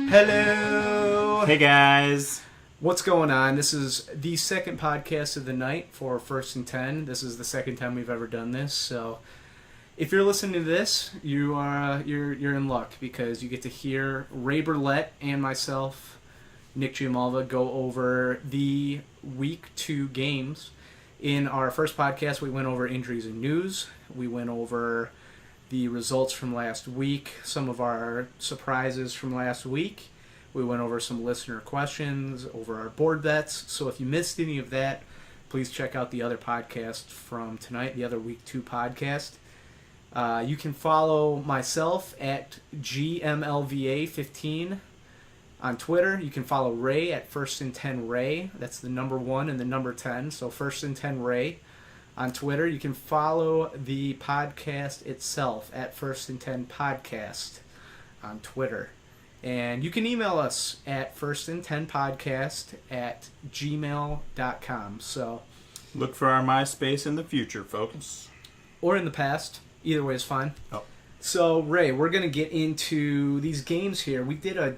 Hello! Hey guys! What's going on? This is the second podcast of the night for First and 10. This is the second time we've ever done this, so if you're listening to this, you're in luck because you get to hear Ray Berlett and myself, Nick Giamalva, go over the Week 2 games. In our first podcast, we went over injuries and news. We went over the results from last week, some of our surprises from last week. We went over some listener questions, over our board bets. So if you missed any of that, please check out the other podcast from tonight, the other Week 2 podcast. You can follow myself at GMLVA15 on Twitter. You can follow Ray at First and 10 Ray. That's the number 1 and the number 10. So First and 10 Ray on Twitter. You can follow the podcast itself at First and 10 Podcast on Twitter. And you can email us at firstand10podcast@gmail.com. So look for our MySpace in the future, folks. Or in the past. Either way is fine. Oh. So, Ray, we're going to get into these games here. We did a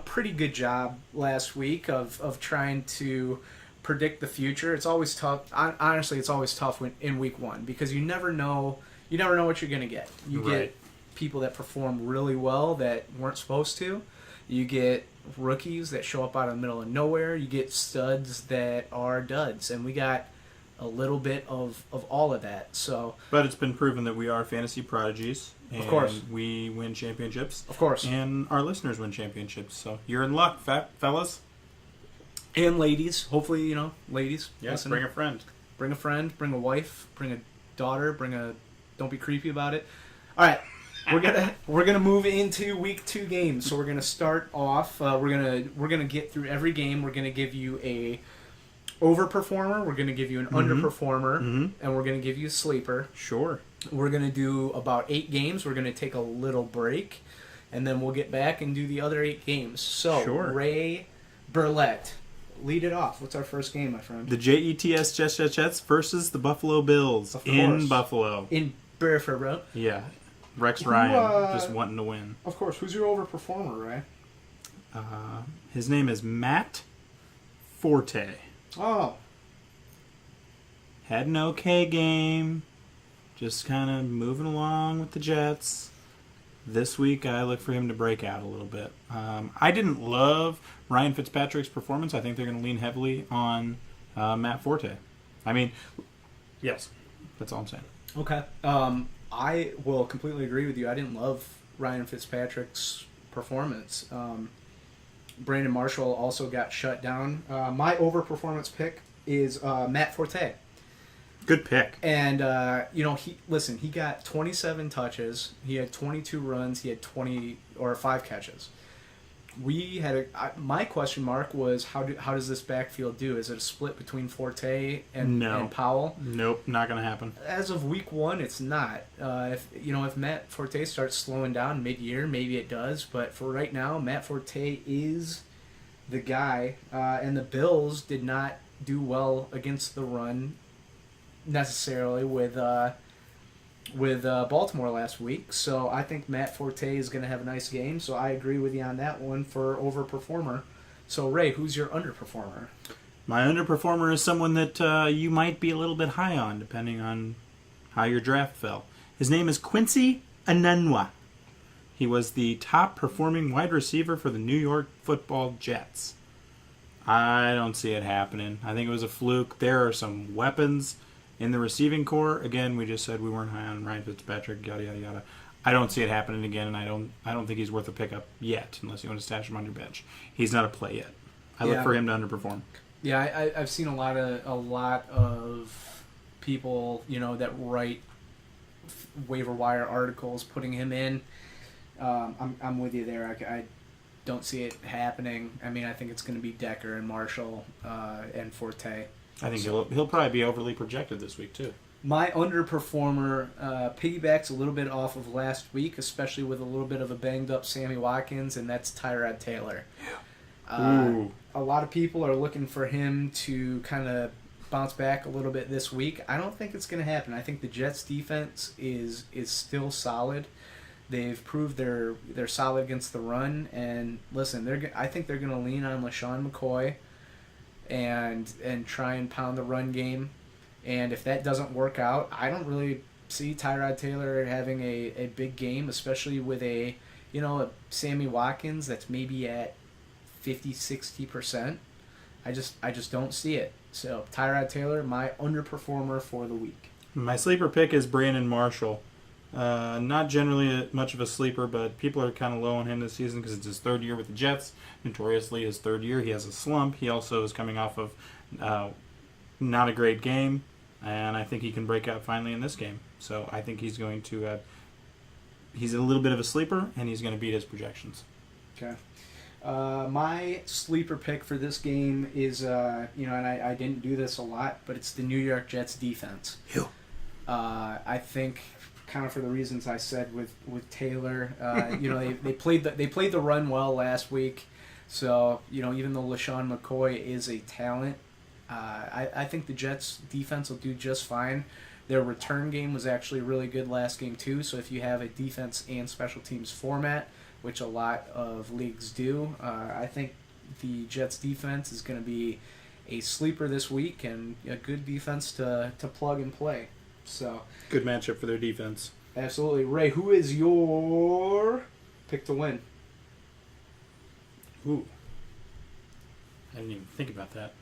pretty good job last week of trying to predict the future. It's always tough. Honestly, it's always tough in week 1 because you never know what you're going to get. You get people that perform really well that weren't supposed to. You get rookies that show up out of the middle of nowhere. You get studs that are duds. And we got a little bit of all of that. But it's been proven that we are fantasy prodigies. And of course. We win championships. Of course. And our listeners win championships. So you're in luck, fellas. And ladies. Hopefully, ladies. Yes, listening. bring a friend. Bring a friend, bring a wife, bring a daughter, don't be creepy about it. All right. We're gonna move into week 2 games. So we're gonna start off. We're gonna get through every game. We're gonna give you a overperformer. We're gonna give you an underperformer, and we're gonna give you a sleeper. Sure. We're gonna do about 8 games. We're gonna take a little break, and then we'll get back and do the other 8 games. So sure. Ray Berlett, lead it off. What's our first game, my friend? The Jets versus the Buffalo Bills in Buffalo. In Buffalo. Yeah. Rex Ryan just wanting to win. Of course. Who's your overperformer, Ray? His name is Matt Forte. Oh. Had an okay game. Just kind of moving along with the Jets. This week, I look for him to break out a little bit. I didn't love Ryan Fitzpatrick's performance. I think they're going to lean heavily on Matt Forte. I mean, yes. That's all I'm saying. Okay. I will completely agree with you. I didn't love Ryan Fitzpatrick's performance. Brandon Marshall also got shut down. My overperformance pick is Matt Forte. Good pick. And, he got 27 touches. He had 22 runs. He had 5 catches. My question mark was how does this backfield do? Is it a split between Forte and Powell? Nope, not going to happen. As of week 1, it's not. If Matt Forte starts slowing down mid-year, maybe it does. But for right now, Matt Forte is the guy. And the Bills did not do well against the run necessarily with Baltimore last week. So I think Matt Forte is going to have a nice game. So I agree with you on that one for overperformer. So Ray, who's your underperformer? My underperformer is someone that you might be a little bit high on, depending on how your draft fell. His name is Quincy Enunwa. He was the top performing wide receiver for the New York Football Jets. I don't see it happening. I think it was a fluke. There are some weapons in the receiving core. Again, we just said we weren't high on Ryan Fitzpatrick, yada, yada, yada. I don't see it happening again, and I don't think he's worth a pickup yet, unless you want to stash him on your bench. He's not a play yet. I look for him to underperform. Yeah, I've seen a lot of people, that write waiver wire articles putting him in. I'm with you there. I don't see it happening. I mean, I think it's going to be Decker and Marshall and Forte. I think he'll probably be overly projected this week, too. My underperformer piggybacks a little bit off of last week, especially with a little bit of a banged-up Sammy Watkins, and that's Tyrod Taylor. A lot of people are looking for him to kind of bounce back a little bit this week. I don't think it's going to happen. I think the Jets' defense is still solid. They've proved they're solid against the run, and listen, I think they're going to lean on LaShawn McCoy and try and pound the run game. And if that doesn't work out, I don't really see Tyrod Taylor having a big game, especially with a Sammy Watkins that's maybe at 50-60%. I just don't see it. So Tyrod Taylor, my underperformer for the week. My sleeper pick is Brandon Marshall. Not generally much of a sleeper, but people are kind of low on him this season because it's his third year with the Jets. Notoriously, his third year, he has a slump. He also is coming off of not a great game, and I think he can break out finally in this game. So I think he's going to he's a little bit of a sleeper, and he's going to beat his projections. Okay. My sleeper pick for this game is, and I didn't do this a lot, but it's the New York Jets defense. I think, kind of for the reasons I said with Taylor, they played the run well last week, so even though LaShawn McCoy is a talent, I think the Jets defense will do just fine. Their return game was actually really good last game too, so if you have a defense and special teams format, which a lot of leagues do, I think the Jets defense is going to be a sleeper this week and a good defense to plug and play. So good matchup for their defense. Absolutely. Ray, who is your pick to win? Ooh. I didn't even think about that.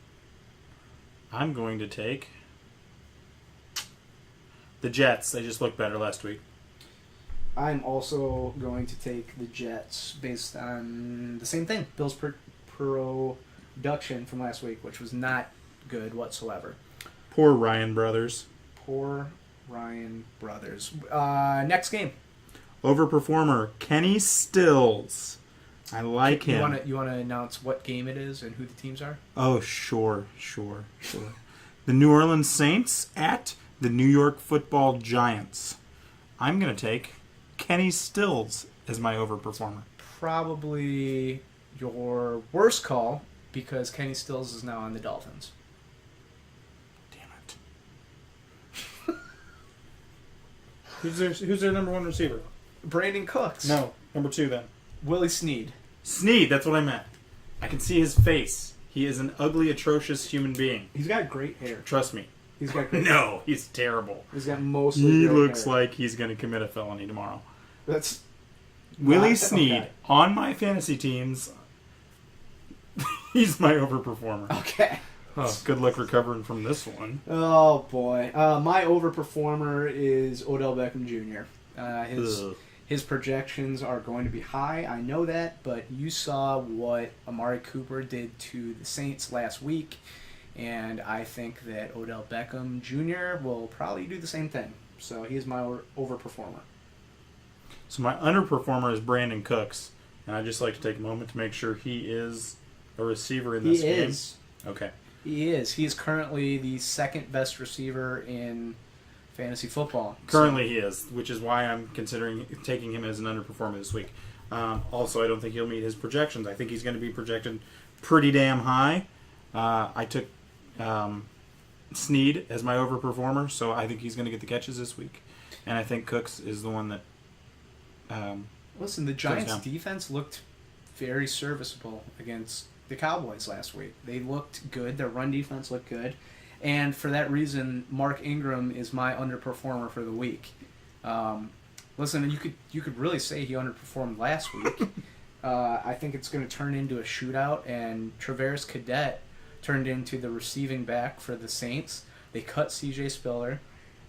I'm going to take the Jets. They just looked better last week. I'm also going to take the Jets based on the same thing. Bills' production from last week, which was not good whatsoever. Poor Ryan brothers. Poor Ryan brothers. Next game. Overperformer, Kenny Stills. I like him. You want to announce what game it is and who the teams are? Oh, sure. The New Orleans Saints at the New York Football Giants. I'm going to take Kenny Stills as my overperformer. Probably your worst call because Kenny Stills is now on the Dolphins. Who's their number one receiver? Brandon Cooks. No, number 2 then. Willie Snead. Snead, that's what I meant. I can see his face. He is an ugly, atrocious human being. He's got great hair. Trust me. He's got great No, he's terrible. He's got mostly He great looks hair. like he's going to commit a felony tomorrow. That's Willie Snead, on my fantasy teams, he's my overperformer. Okay. Oh, good luck recovering from this one. Oh, boy. My overperformer is Odell Beckham Jr. His projections are going to be high. I know that, but you saw what Amari Cooper did to the Saints last week, and I think that Odell Beckham Jr. will probably do the same thing. So he's my overperformer. So my underperformer is Brandon Cooks, and I'd just like to take a moment to make sure he is a receiver in this game. He is. Okay. He is. He's currently the second best receiver in fantasy football. Currently he is, which is why I'm considering taking him as an underperformer this week. Also, I don't think he'll meet his projections. I think he's going to be projected pretty damn high. I took Snead as my overperformer, so I think he's going to get the catches this week. And I think Cooks is the one that Listen, the Giants' defense looked very serviceable against the Cowboys last week. They looked good. Their run defense looked good. And for that reason, Mark Ingram is my underperformer for the week. Listen, you could really say he underperformed last week. I think it's going to turn into a shootout, and Traveris Cadet turned into the receiving back for the Saints. They cut C.J. Spiller.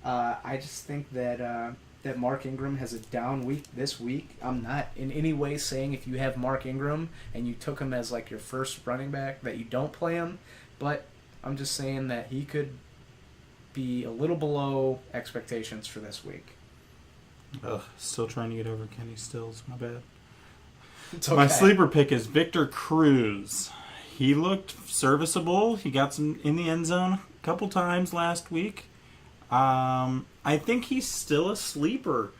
I just think that Mark Ingram has a down week this week. I'm not in any way saying if you have Mark Ingram and you took him as like your first running back that you don't play him, but I'm just saying that he could be a little below expectations for this week. Ugh, still trying to get over Kenny Stills. My bad. It's okay. My sleeper pick is Victor Cruz. He looked serviceable. He got some in the end zone a couple times last week. I think he's still a sleeper.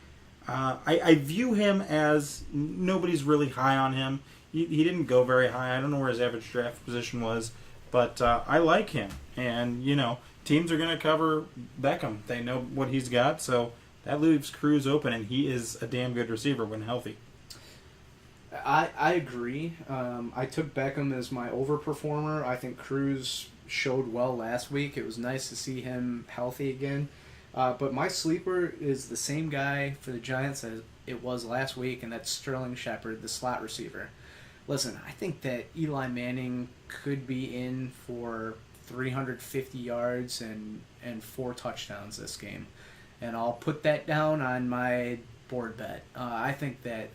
I view him as nobody's really high on him. He didn't go very high. I don't know where his average draft position was, but I like him. And, teams are going to cover Beckham. They know what he's got, so that leaves Cruz open, and he is a damn good receiver when healthy. I agree. I took Beckham as my overperformer. I think Cruz showed well last week. It was nice to see him healthy again. But my sleeper is the same guy for the Giants as it was last week, and that's Sterling Shepard, the slot receiver. Listen, I think that Eli Manning could be in for 350 yards and 4 touchdowns this game. And I'll put that down on my board bet. I think that,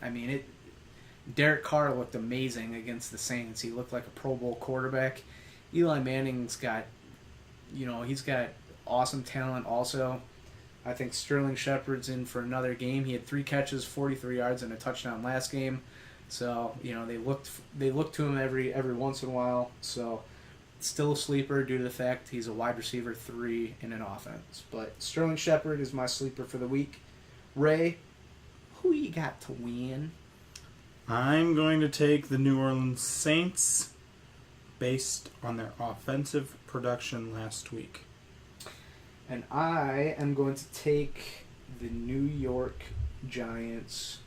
Derek Carr looked amazing against the Saints. He looked like a Pro Bowl quarterback. Eli Manning's got, he's got awesome talent also. I think Sterling Shepard's in for another game. He had 3 catches, 43 yards, and a touchdown last game. So, they look to him every once in a while. So, still a sleeper due to the fact he's a wide receiver 3 in an offense. But Sterling Shepard is my sleeper for the week. Ray, who you got to win? I'm going to take the New Orleans Saints based on their offensive production last week. And I am going to take the New York Giants.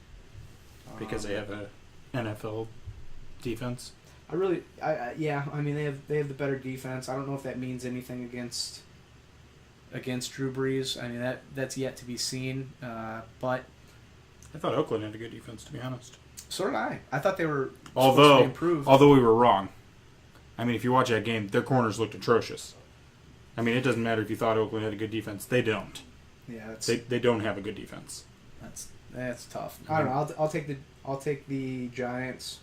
Because they have a NFL defense. They have the better defense. I don't know if that means anything against Drew Brees. That's yet to be seen. But I thought Oakland had a good defense, to be honest. So did I. I thought they were supposed to improve. Although we were wrong. If you watch that game, their corners looked atrocious. It doesn't matter if you thought Oakland had a good defense. They don't. Yeah, they don't have a good defense. That's tough. I don't know. I'll take the Giants,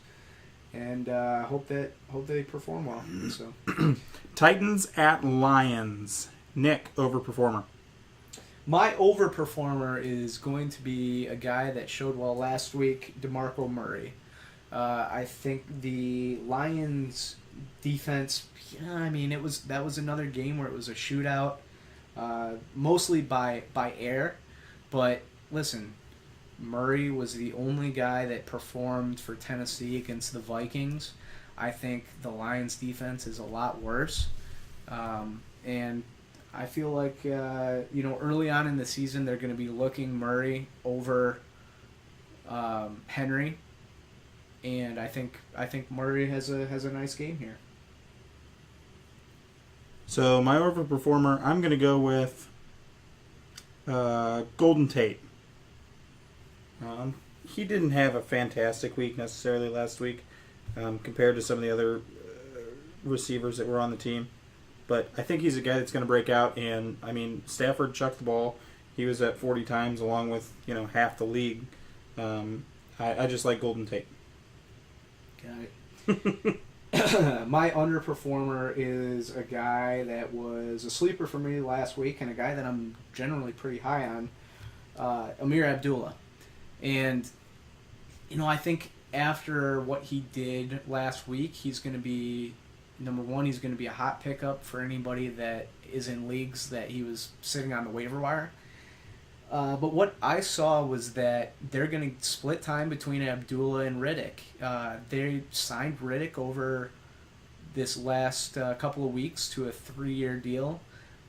and hope they perform well. So Titans at Lions. Nick, overperformer. My overperformer is going to be a guy that showed well last week, DeMarco Murray. I think the Lions defense, that was another game where it was a shootout, mostly by air. But listen, Murray was the only guy that performed for Tennessee against the Vikings. I think the Lions defense is a lot worse. And I feel like, early on in the season, they're going to be looking Murray over Henry. And I think Murray has a nice game here. So my overperformer, I'm going to go with Golden Tate. He didn't have a fantastic week necessarily last week compared to some of the other receivers that were on the team. But I think he's a guy that's going to break out. And, Stafford chucked the ball. He was at 40 times along with, half the league. I just like Golden Tate. Got it. My underperformer is a guy that was a sleeper for me last week and a guy that I'm generally pretty high on, Amir Abdullah. And, I think after what he did last week, he's going to be, number one, he's going to be a hot pickup for anybody that is in leagues that he was sitting on the waiver wire. But what I saw was that they're going to split time between Abdullah and Riddick. They signed Riddick over this last couple of weeks to a 3-year deal.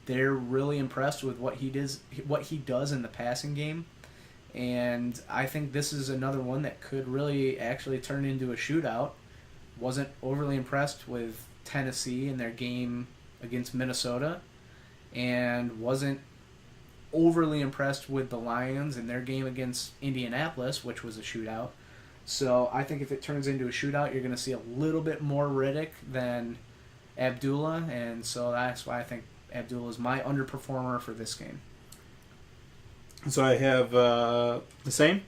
They're really impressed with what he does in the passing game. And I think this is another one that could really actually turn into a shootout. Wasn't overly impressed with Tennessee in their game against Minnesota, and wasn't overly impressed with the Lions in their game against Indianapolis, which was a shootout. So I think if it turns into a shootout, you're going to see a little bit more Riddick than Abdullah, and so that's why I think Abdullah is my underperformer for this game. So I have the same,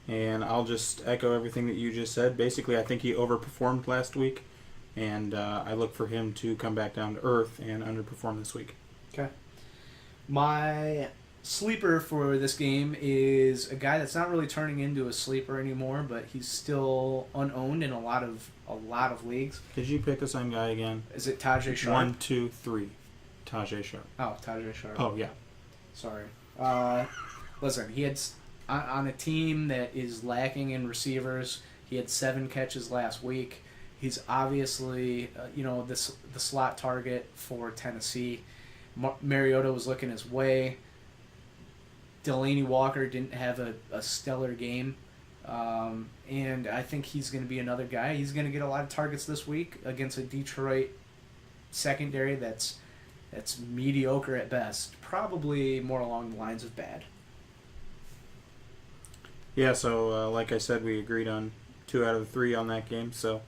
and I'll just echo everything that you just said. Basically, I think he overperformed last week, and I look for him to come back down to earth and underperform this week. Okay. My sleeper for this game is a guy that's not really turning into a sleeper anymore, but he's still unowned in a lot of leagues. Did you pick the same guy again? Is it Tajay Sharp? 1, 2, 3. Tajay Sharp. Oh, Tajay Sharp. Oh, yeah. Sorry. Listen, he had on a team that is lacking in receivers. He had 7 catches last week. He's obviously, the slot target for Tennessee. Mariota was looking his way. Delaney Walker didn't have a stellar game. And I think he's going to be another guy. He's going to get a lot of targets this week against a Detroit secondary that's mediocre at best. Probably more along the lines of bad. Yeah, so like I said, we agreed on 2 out of the 3 on that game. So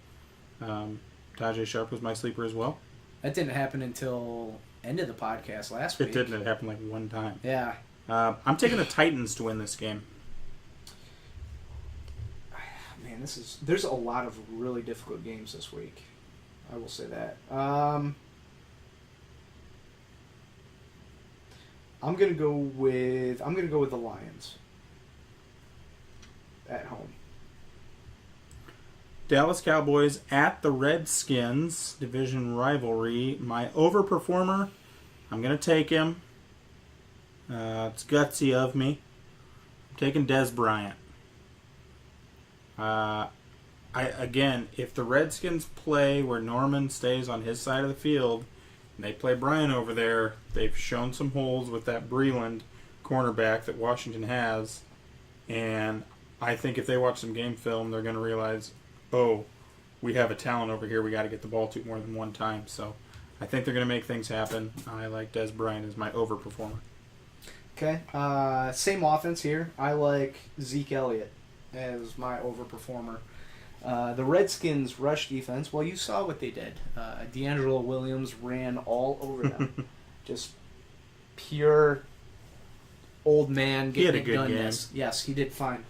Tajay Sharp was my sleeper as well. That didn't happen until end of the podcast last week. It didn't. It happened like one time. Yeah. I'm taking the Titans to win this game. Man, there's a lot of really difficult games this week. I will say that. I'm gonna go with the Lions at home. Dallas Cowboys at the Redskins, division rivalry. My overperformer, I'm going to take him. It's gutsy of me. I'm taking Dez Bryant. Again, if the Redskins play where Norman stays on his side of the field, and they play Bryant over there, they've shown some holes with that Breland cornerback that Washington has, and I think if they watch some game film, they're going to realize, oh, we have a talent over here we got to get the ball to more than one time. So I think they're going to make things happen. I like Dez Bryant as my overperformer. Okay. Same offense here. I like Zeke Elliott as my overperformer. The Redskins' rush defense, well, you saw what they did. D'Angelo Williams ran all over them. Just pure old man getting it done. Yes, he did fine.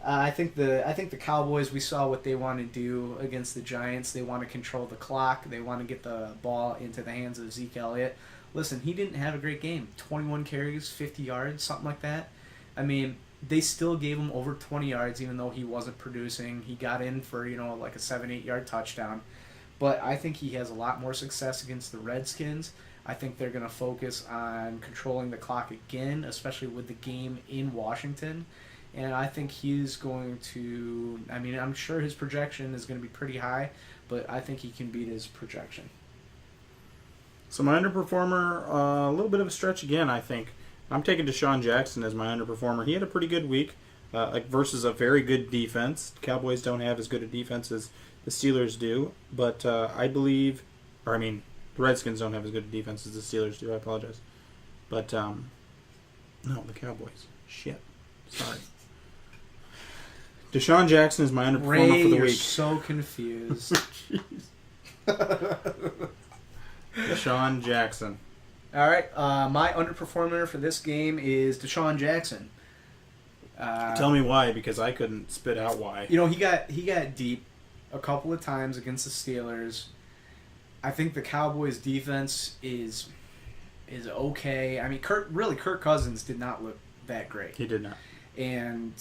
I think the Cowboys, we saw what they want to do against the Giants. They want to control the clock. They want to get the ball into the hands of Zeke Elliott. Listen, he didn't have a great game. 21 carries, 50 yards, something like that. I mean, they still gave him over 20 yards even though he wasn't producing. He got in for, like a 7-8 yard touchdown. But I think he has a lot more success against the Redskins. I think they're going to focus on controlling the clock again, especially with the game in Washington. And I think he's going to, I'm sure his projection is going to be pretty high, but I think he can beat his projection. So my underperformer, a little bit of a stretch again, I think. I'm taking Deshaun Jackson as my underperformer. He had a pretty good week versus a very good defense. Cowboys don't have as good a defense as the Steelers do, but the Redskins don't have as good a defense as the Steelers do. I apologize. But, no, the Cowboys. Shit. Sorry. Deshaun Jackson is my underperformer for the you're week. So confused. Deshaun Jackson. All right, my underperformer for this game is Deshaun Jackson. Tell me why, because I couldn't spit out why. He got deep a couple of times against the Steelers. I think the Cowboys' defense is okay. Kirk Cousins did not look that great. He did not. And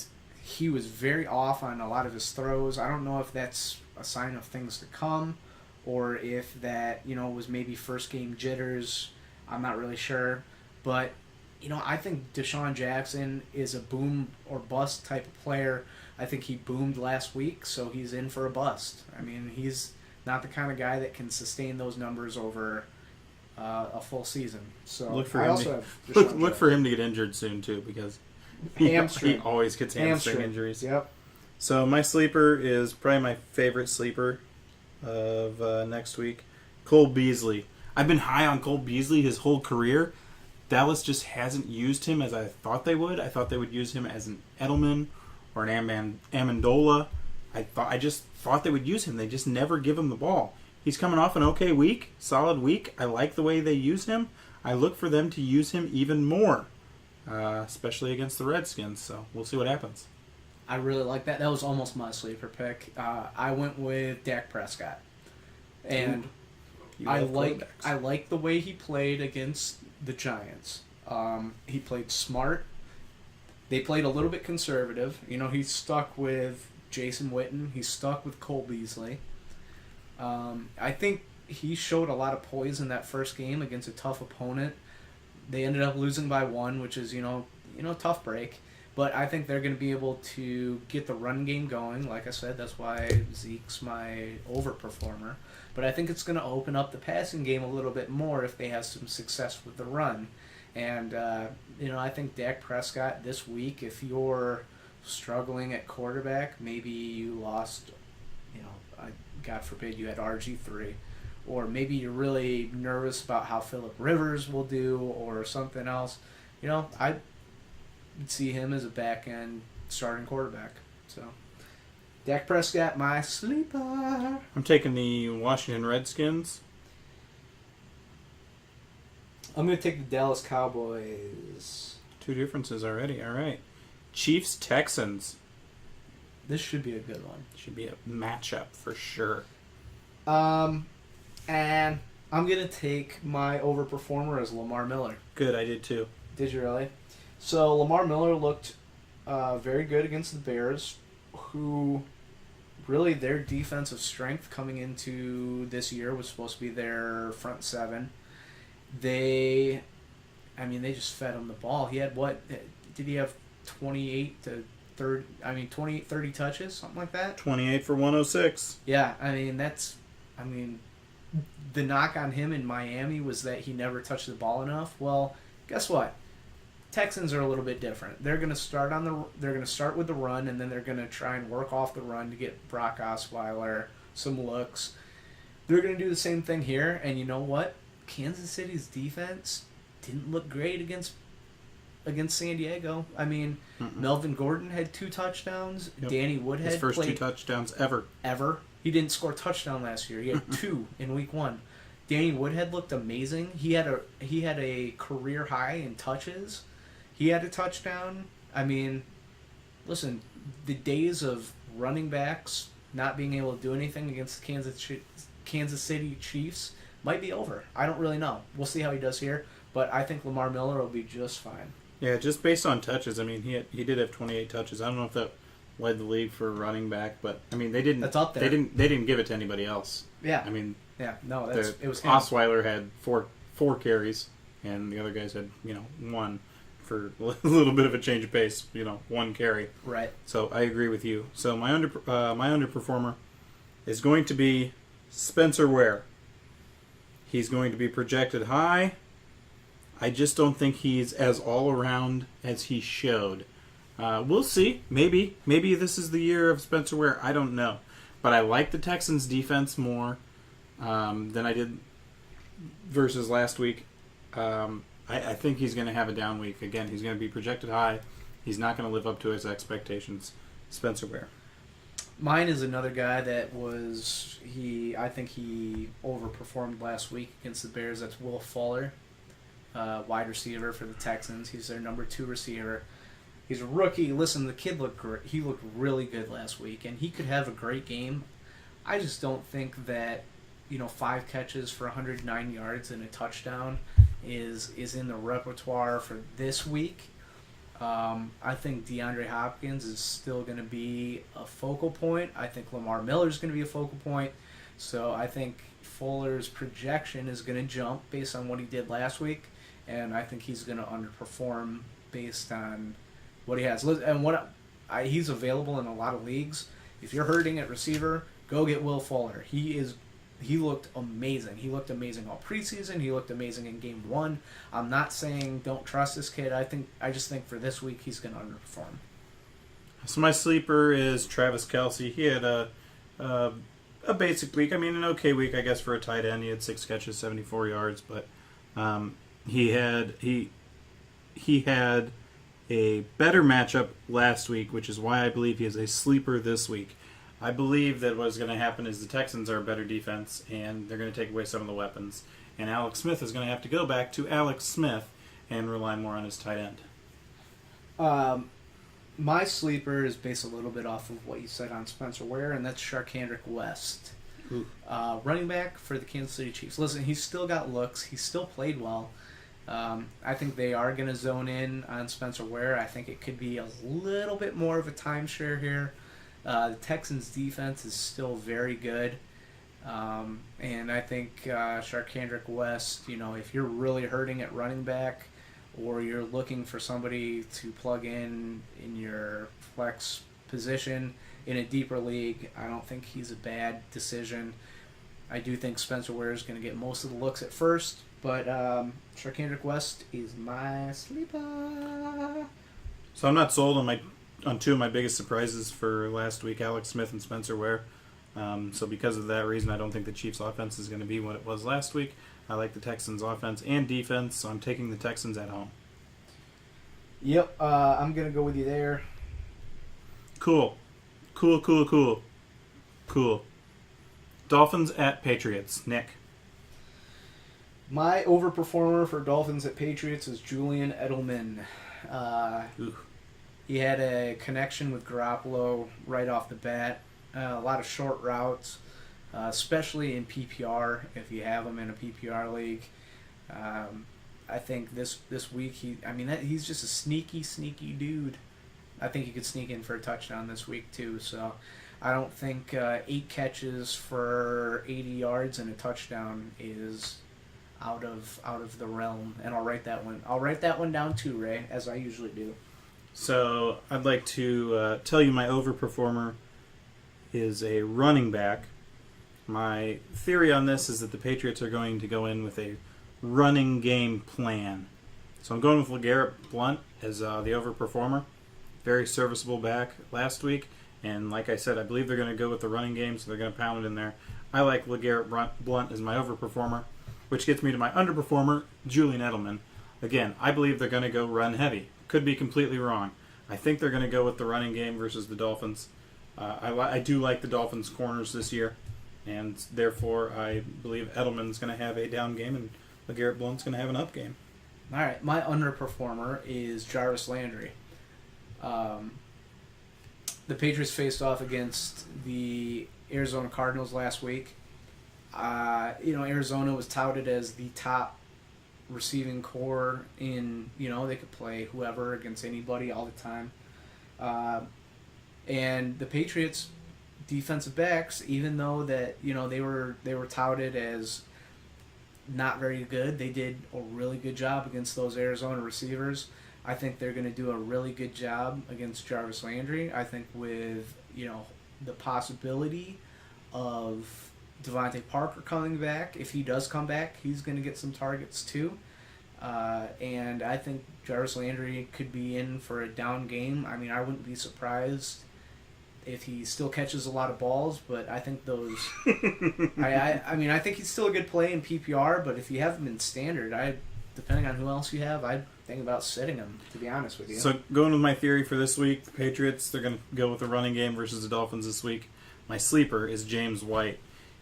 he was very off on a lot of his throws. I don't know if that's a sign of things to come or if that, was maybe first game jitters. I'm not really sure. But, I think Deshaun Jackson is a boom or bust type of player. I think he boomed last week, so he's in for a bust. He's not the kind of guy that can sustain those numbers over a full season. So look for him to get injured soon, too, because he always gets hamstring injuries. Yep. So my sleeper is probably my favorite sleeper of next week, Cole Beasley. I've been high on Cole Beasley his whole career. Dallas just hasn't used him as I thought they would. I thought they would use him as an Edelman or an Amendola. I just thought they would use him. They just never give him the ball. He's coming off an okay week, solid week. I like the way they use him. I look for them to use him even more, especially against the Redskins. So we'll see what happens. I really like that. That was almost my sleeper pick. I went with Dak Prescott, and I like the way he played against the Giants. He played smart. They played a little bit conservative. He stuck with Jason Witten. He stuck with Cole Beasley. I think he showed a lot of poise in that first game against a tough opponent. They ended up losing by 1, which is tough break. But I think they're going to be able to get the run game going. Like I said, that's why Zeke's my overperformer. But I think it's going to open up the passing game a little bit more if they have some success with the run. And, I think Dak Prescott this week, if you're struggling at quarterback, maybe you lost, God forbid you had RG3, or maybe you're really nervous about how Phillip Rivers will do or something else, I'd see him as a back-end starting quarterback. So, Dak Prescott, my sleeper. I'm taking the Washington Redskins. I'm going to take the Dallas Cowboys. 2 differences already. All right. Chiefs, Texans. This should be a good one. Should be a matchup for sure. And I'm going to take my overperformer as Lamar Miller. Good, I did too. Did you really? So Lamar Miller looked very good against the Bears, who really their defensive strength coming into this year was supposed to be their front seven. They just fed him the ball. He had did he have 28 to 30? 28, 30 touches, something like that. 28 for 106. Yeah, the knock on him in Miami was that he never touched the ball enough. Well, guess what? Texans are a little bit different. They're going to start with the run, and then they're going to try and work off the run to get Brock Osweiler some looks. They're going to do the same thing here, and you know what? Kansas City's defense didn't look great against San Diego. Melvin Gordon had 2 touchdowns. Yep. Danny Woodhead his first played 2 touchdowns ever. He didn't score a touchdown last year. He had 2 in week 1. Danny Woodhead looked amazing. He had a career high in touches. He had a touchdown. Listen, the days of running backs not being able to do anything against the Kansas City Chiefs might be over. I don't really know. We'll see how he does here, but I think Lamar Miller will be just fine. Yeah, just based on touches. He did have 28 touches. I don't know if that led the league for running back, but they didn't. That's up there. They didn't give it to anybody else. Yeah. Yeah, no, it was him. Osweiler had four carries, and the other guys had 1 for a little bit of a change of pace. 1 carry. Right. So I agree with you. So my underperformer is going to be Spencer Ware. He's going to be projected high. I just don't think he's as all around as he showed. We'll see. Maybe this is the year of Spencer Ware. I don't know. But I like the Texans' defense more than I did versus last week. I think he's going to have a down week. Again, he's going to be projected high. He's not going to live up to his expectations. Spencer Ware. Mine is another guy that I think he overperformed last week against the Bears. That's Will Fuller, wide receiver for the Texans. He's their number 2 receiver. He's a rookie. Listen, the kid looked great. He looked really good last week, and he could have a great game. I just don't think that 5 catches for 109 yards and a touchdown is in the repertoire for this week. I think DeAndre Hopkins is still going to be a focal point. I think Lamar Miller is going to be a focal point. So I think Fuller's projection is going to jump based on what he did last week, and I think he's going to underperform based on what he has. And he's available in a lot of leagues. If you're hurting at receiver, go get Will Fuller. He looked amazing. He looked amazing all preseason. He looked amazing in game 1. I'm not saying don't trust this kid. I just think for this week he's going to underperform. So my sleeper is Travis Kelce. He had a basic week. An okay week, I guess, for a tight end. He had 6 catches, 74 yards, but he had a better matchup last week, which is why I believe he is a sleeper this week. I believe that what's going to happen is the Texans are a better defense, and they're going to take away some of the weapons. And Alex Smith is going to have to go back to Alex Smith and rely more on his tight end. My sleeper is based a little bit off of what you said on Spencer Ware, and that's Sharkhandrick West. Running back for the Kansas City Chiefs. Listen, he's still got looks. He's still played well. I think they are going to zone in on Spencer Ware. I think it could be a little bit more of a timeshare here. The Texans' defense is still very good. And I think Sharkhandrick West, if you're really hurting at running back or you're looking for somebody to plug in your flex position in a deeper league, I don't think he's a bad decision. I do think Spencer Ware is going to get most of the looks at first, But Sharkhandrick West is my sleeper. So I'm not sold on two of my biggest surprises for last week, Alex Smith and Spencer Ware. So because of that reason, I don't think the Chiefs' offense is going to be what it was last week. I like the Texans' offense and defense, so I'm taking the Texans at home. Yep, I'm going to go with you there. Cool. Dolphins at Patriots. Nick. My overperformer for Dolphins at Patriots is Julian Edelman. He had a connection with Garoppolo right off the bat. A lot of short routes, especially in PPR, if you have him in a PPR league. I think this week, he's just a sneaky dude. I think he could sneak in for a touchdown this week, too. So I don't think 8 catches for 80 yards and a touchdown is out of the realm. And I'll write that one down, too, Ray, as I usually do. So I'd like to tell you my overperformer is a running back. My theory on this is that the Patriots are going to go in with a running game plan. So I'm going with LeGarrette Blount as the overperformer. Very serviceable back last week. And like I said, I believe they're going to go with the running game, so they're going to pound it in there. I like LeGarrette Blount as my overperformer, which gets me to my underperformer, Julian Edelman. Again, I believe they're going to go run heavy. Could be completely wrong. I think they're going to go with the running game versus the Dolphins. I do like the Dolphins' corners this year, and therefore I believe Edelman's going to have a down game and LeGarrette Blount's going to have an up game. All right, my underperformer is Jarvis Landry. The Patriots faced off against the Arizona Cardinals last week. Arizona was touted as the top receiving core in, they could play whoever against anybody all the time. And the Patriots defensive backs, even though that, they were touted as not very good, they did a really good job against those Arizona receivers. I think they're going to do a really good job against Jarvis Landry. I think with, the possibility of Devontae Parker coming back, if he does come back, he's going to get some targets too. And I think Jarvis Landry could be in for a down game. I mean, I wouldn't be surprised if he still catches a lot of balls, but I think those... I think he's still a good play in PPR, but if you have him in standard, depending on who else you have, I'd think about sitting him, to be honest with you. So going with my theory for this week, the Patriots, they're going to go with the running game versus the Dolphins this week. My sleeper is James White.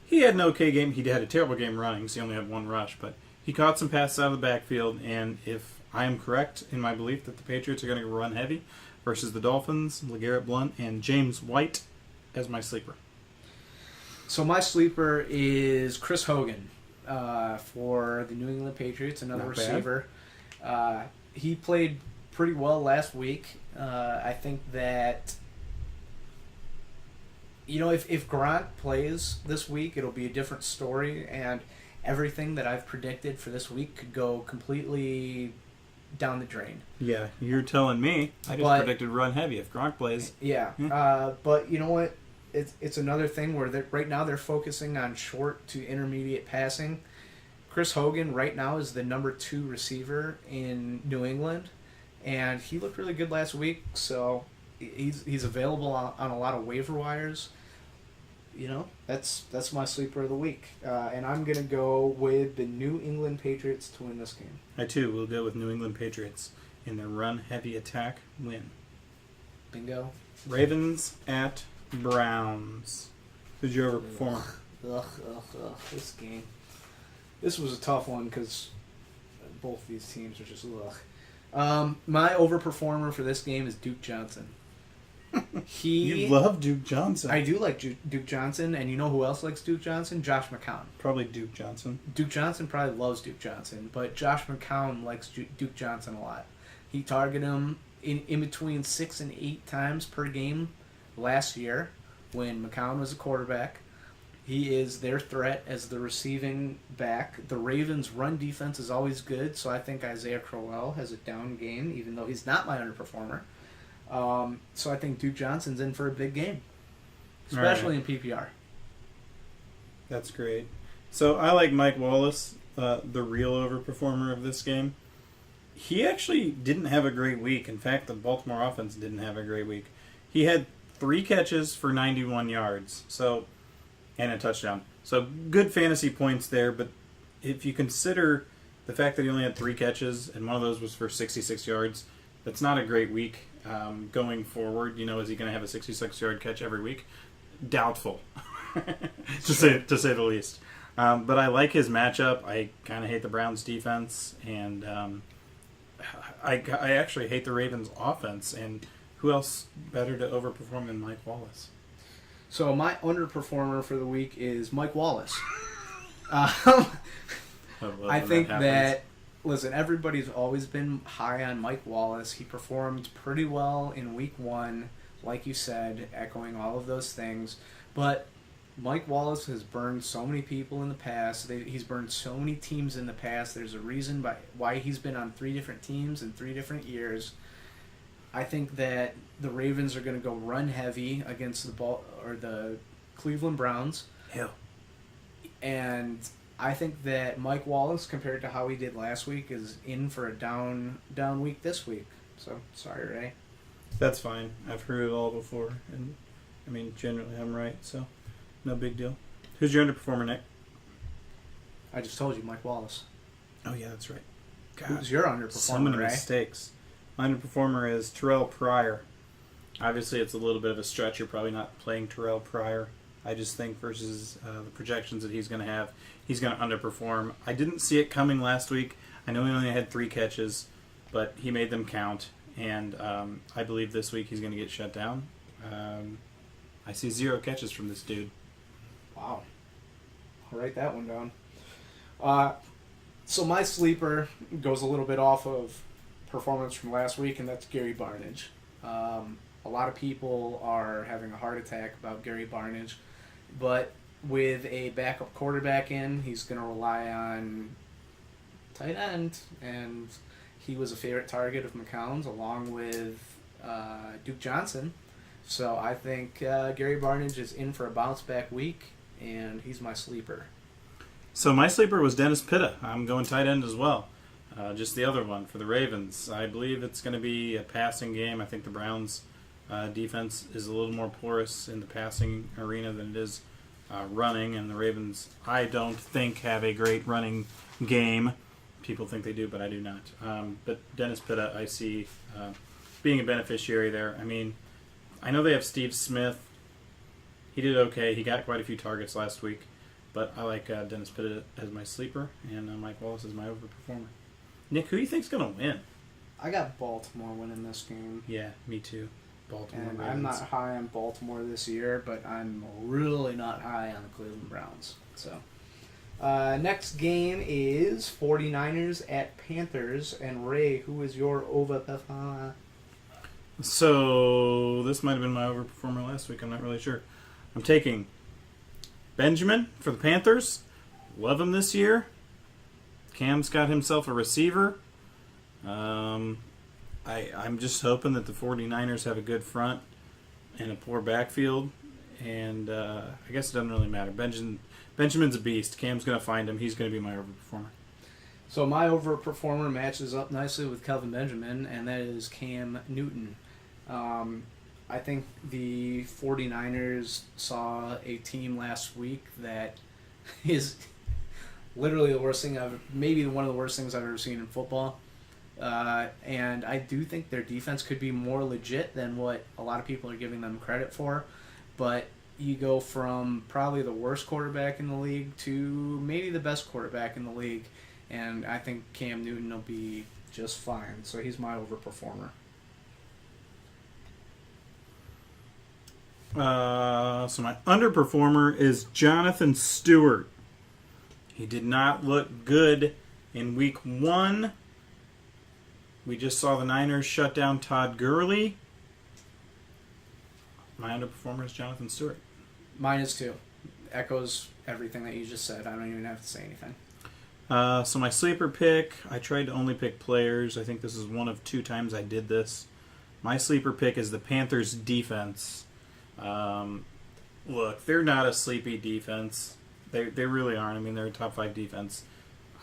He had an okay game. He had a terrible game running, so he only had 1 rush, but he caught some passes out of the backfield, and if I am correct in my belief that the Patriots are going to run heavy versus the Dolphins, LeGarrette Blount, and James White as my sleeper. So my sleeper is Chris Hogan for the New England Patriots, another Not receiver. He played pretty well last week. I think that, if Gronk plays this week, it'll be a different story, and everything that I've predicted for this week could go completely down the drain. Yeah, you're telling me. I just predicted run heavy if Gronk plays. Yeah. But you know what? It's another thing where right now they're focusing on short to intermediate passing. Chris Hogan right now is the number 2 receiver in New England, and he looked really good last week, so he's available on a lot of waiver wires. That's my sleeper of the week. And I'm going to go with the New England Patriots to win this game. I, too, will go with New England Patriots in their run-heavy attack win. Bingo. Ravens at Browns. Who's your overperformer? This game. This was a tough one because both of these teams are just my overperformer for this game is Duke Johnson. You love Duke Johnson. I do like Duke Johnson, and you know who else likes Duke Johnson? Josh McCown. Probably Duke Johnson. Duke Johnson probably loves Duke Johnson, but Josh McCown likes Duke Johnson a lot. He targeted him in between 6 and 8 times per game last year when McCown was a quarterback. He is their threat as the receiving back. The Ravens' run defense is always good, so I think Isaiah Crowell has a down game, even though he's not my underperformer. So I think Duke Johnson's in for a big game, especially in PPR. That's great. So I like Mike Wallace the real overperformer of this game. He actually didn't have a great week. In fact, the Baltimore offense didn't have a great week. He had 3 catches for 91 yards, and a touchdown. So good fantasy points there, but if you consider the fact that he only had 3 catches and one of those was for 66 yards, that's not a great week going forward. Is he going to have a 66-yard catch every week? Doubtful, to say the least. But I like his matchup. I kind of hate the Browns' defense, and I actually hate the Ravens' offense. And who else better to overperform than Mike Wallace? So my underperformer for the week is Mike Wallace. I think that, listen, everybody's always been high on Mike Wallace. He performed pretty well in week 1, like you said, echoing all of those things. But Mike Wallace has burned so many people in the past. He's burned so many teams in the past. There's a reason why he's been on 3 different teams in 3 different years. I think that the Ravens are going to go run heavy against the Cleveland Browns. Hell. And I think that Mike Wallace, compared to how he did last week, is in for a down week this week. So, sorry, Ray. That's fine. I've heard it all before. And, generally I'm right, so no big deal. Who's your underperformer, Nick? I just told you, Mike Wallace. Oh, yeah, that's right. God, who's your underperformer, so many Ray? mistakes. My underperformer is Terrell Pryor. Obviously, it's a little bit of a stretch. You're probably not playing Terrell Pryor. I just think versus the projections that he's going to have, he's going to underperform. I didn't see it coming last week. I know he only had 3 catches, but he made them count. And I believe this week he's going to get shut down. I see 0 catches from this dude. Wow. I'll write that one down. So my sleeper goes a little bit off of performance from last week, and that's Gary Barnidge. A lot of people are having a heart attack about Gary Barnidge, but with a backup quarterback in, he's going to rely on tight end, and he was a favorite target of McCown's along with Duke Johnson. So I think Gary Barnidge is in for a bounce-back week, and he's my sleeper. So my sleeper was Dennis Pitta. I'm going tight end as well. Just the other one for the Ravens. I believe it's going to be a passing game. I think the Browns' defense is a little more porous in the passing arena than it is running, and the Ravens, I don't think, have a great running game. People think they do, but I do not. But Dennis Pitta, I see being a beneficiary there. I know they have Steve Smith. He did okay. He got quite a few targets last week. But I like Dennis Pitta as my sleeper, and Mike Wallace as my overperformer. Nick, who do you think's going to win? I got Baltimore winning this game. Yeah, me too. Baltimore. And Ravens. I'm not high on Baltimore this year, but I'm really not high on the Cleveland Browns. So, next game is 49ers at Panthers. And Ray, who is your overperformer? So, this might have been my overperformer last week. I'm not really sure. I'm taking Benjamin for the Panthers. Love him this year. Cam's got himself a receiver. I'm just hoping that the 49ers have a good front and a poor backfield. And I guess it doesn't really matter. Benjamin's a beast. Cam's going to find him. He's going to be my overperformer. So my overperformer matches up nicely with Kelvin Benjamin, and that is Cam Newton. I think the 49ers saw a team last week that is literally the worst thing maybe one of the worst things I've ever seen in football. And I do think their defense could be more legit than what a lot of people are giving them credit for. But you go from probably the worst quarterback in the league to maybe the best quarterback in the league. And I think Cam Newton will be just fine. So he's my overperformer. So my underperformer is Jonathan Stewart. He did not look good in week 1. We just saw the Niners shut down Todd Gurley. My underperformer is Jonathan Stewart. Mine is too. Echoes everything that you just said. I don't even have to say anything. So my sleeper pick, I tried to only pick players. I think this is one of 2 times I did this. My sleeper pick is the Panthers defense. Look, they're not a sleepy defense. They really aren't. They're a top 5 defense.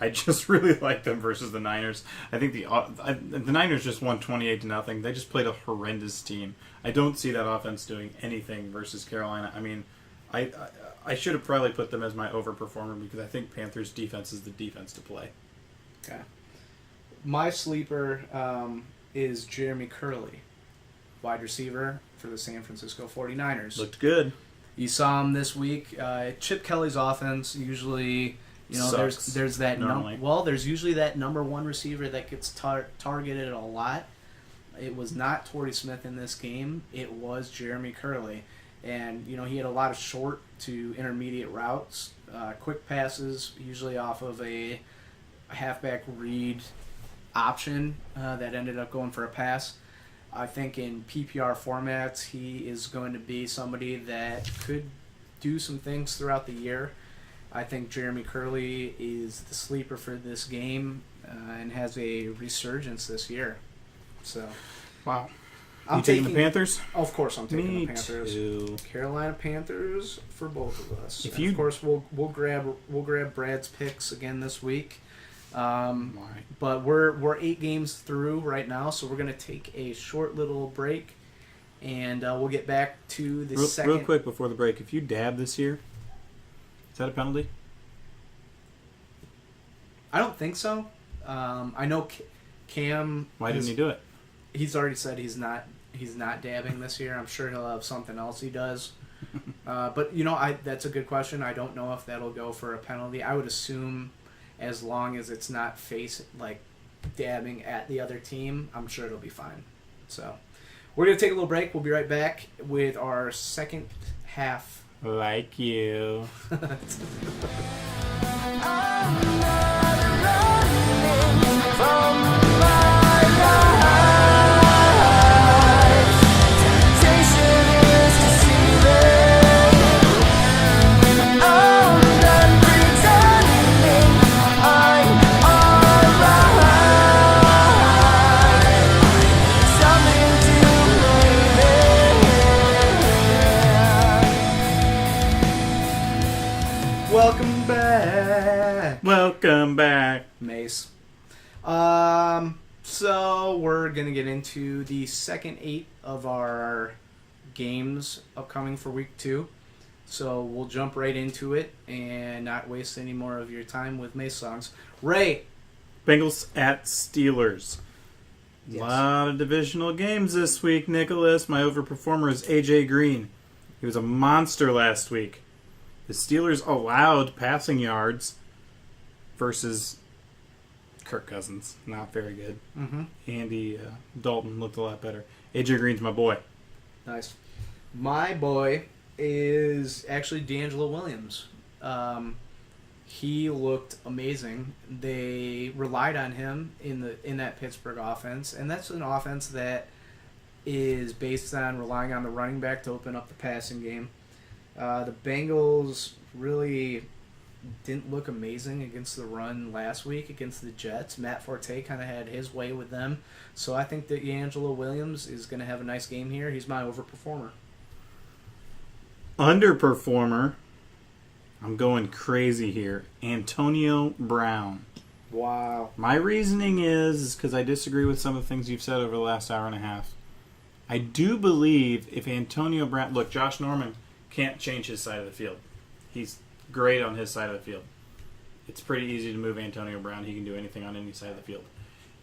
I just really like them versus the Niners. I think the Niners just won 28-0. They just played a horrendous team. I don't see that offense doing anything versus Carolina. I mean, I should have probably put them as my overperformer because I think Panthers' defense is the defense to play. Okay. My sleeper is Jeremy Curley, wide receiver for the San Francisco 49ers. Looked good. You saw him this week. Chip Kelly's offense usually, there's that there's usually that number one receiver that gets targeted a lot. It was not Torrey Smith in this game. It was Jeremy Curley. And, he had a lot of short to intermediate routes, quick passes, usually off of a halfback read option that ended up going for a pass. I think in PPR formats, he is going to be somebody that could do some things throughout the year. I think Jeremy Curley is the sleeper for this game and has a resurgence this year. So, wow. I'm taking the Panthers? Of course I'm taking Me the Panthers. Too. Carolina Panthers for both of us. Of course we'll grab Brad's picks again this week. But we're 8 games through right now, so we're gonna take a short little break, and we'll get back to the second. Real quick before the break, if you dab this year, is that a penalty? I don't think so. I know Cam. Why didn't he do it? He's already said he's not dabbing this year. I'm sure he'll have something else he does. But that's a good question. I don't know if that'll go for a penalty. I would assume, as long as it's not dabbing at the other team, I'm sure it'll be fine. So, we're going to take a little break. We'll be right back with our second half. Like you. Welcome back, Mace. So we're gonna get into the second 8 of our games upcoming for week 2. So we'll jump right into it and not waste any more of your time with Mace songs. Ray. Bengals at Steelers. Yes. A lot of divisional games this week, Nicholas. My overperformer is AJ Green. He was a monster last week. The Steelers allowed passing yards versus Kirk Cousins. Not very good. Mm-hmm. Andy Dalton looked a lot better. AJ Green's my boy. Nice. My boy is actually D'Angelo Williams. He looked amazing. They relied on him in that Pittsburgh offense, and that's an offense that is based on relying on the running back to open up the passing game. The Bengals really didn't look amazing against the run last week against the Jets. Matt Forte kind of had his way with them. So I think that D'Angelo Williams is going to have a nice game here. He's my overperformer. Underperformer. I'm going crazy here. Antonio Brown. Wow. My reasoning is because I disagree with some of the things you've said over the last hour and a half. I do believe if Antonio Brown... Look, Josh Norman can't change his side of the field. He's great on his side of the field. It's pretty easy to move Antonio Brown. He can do anything on any side of the field.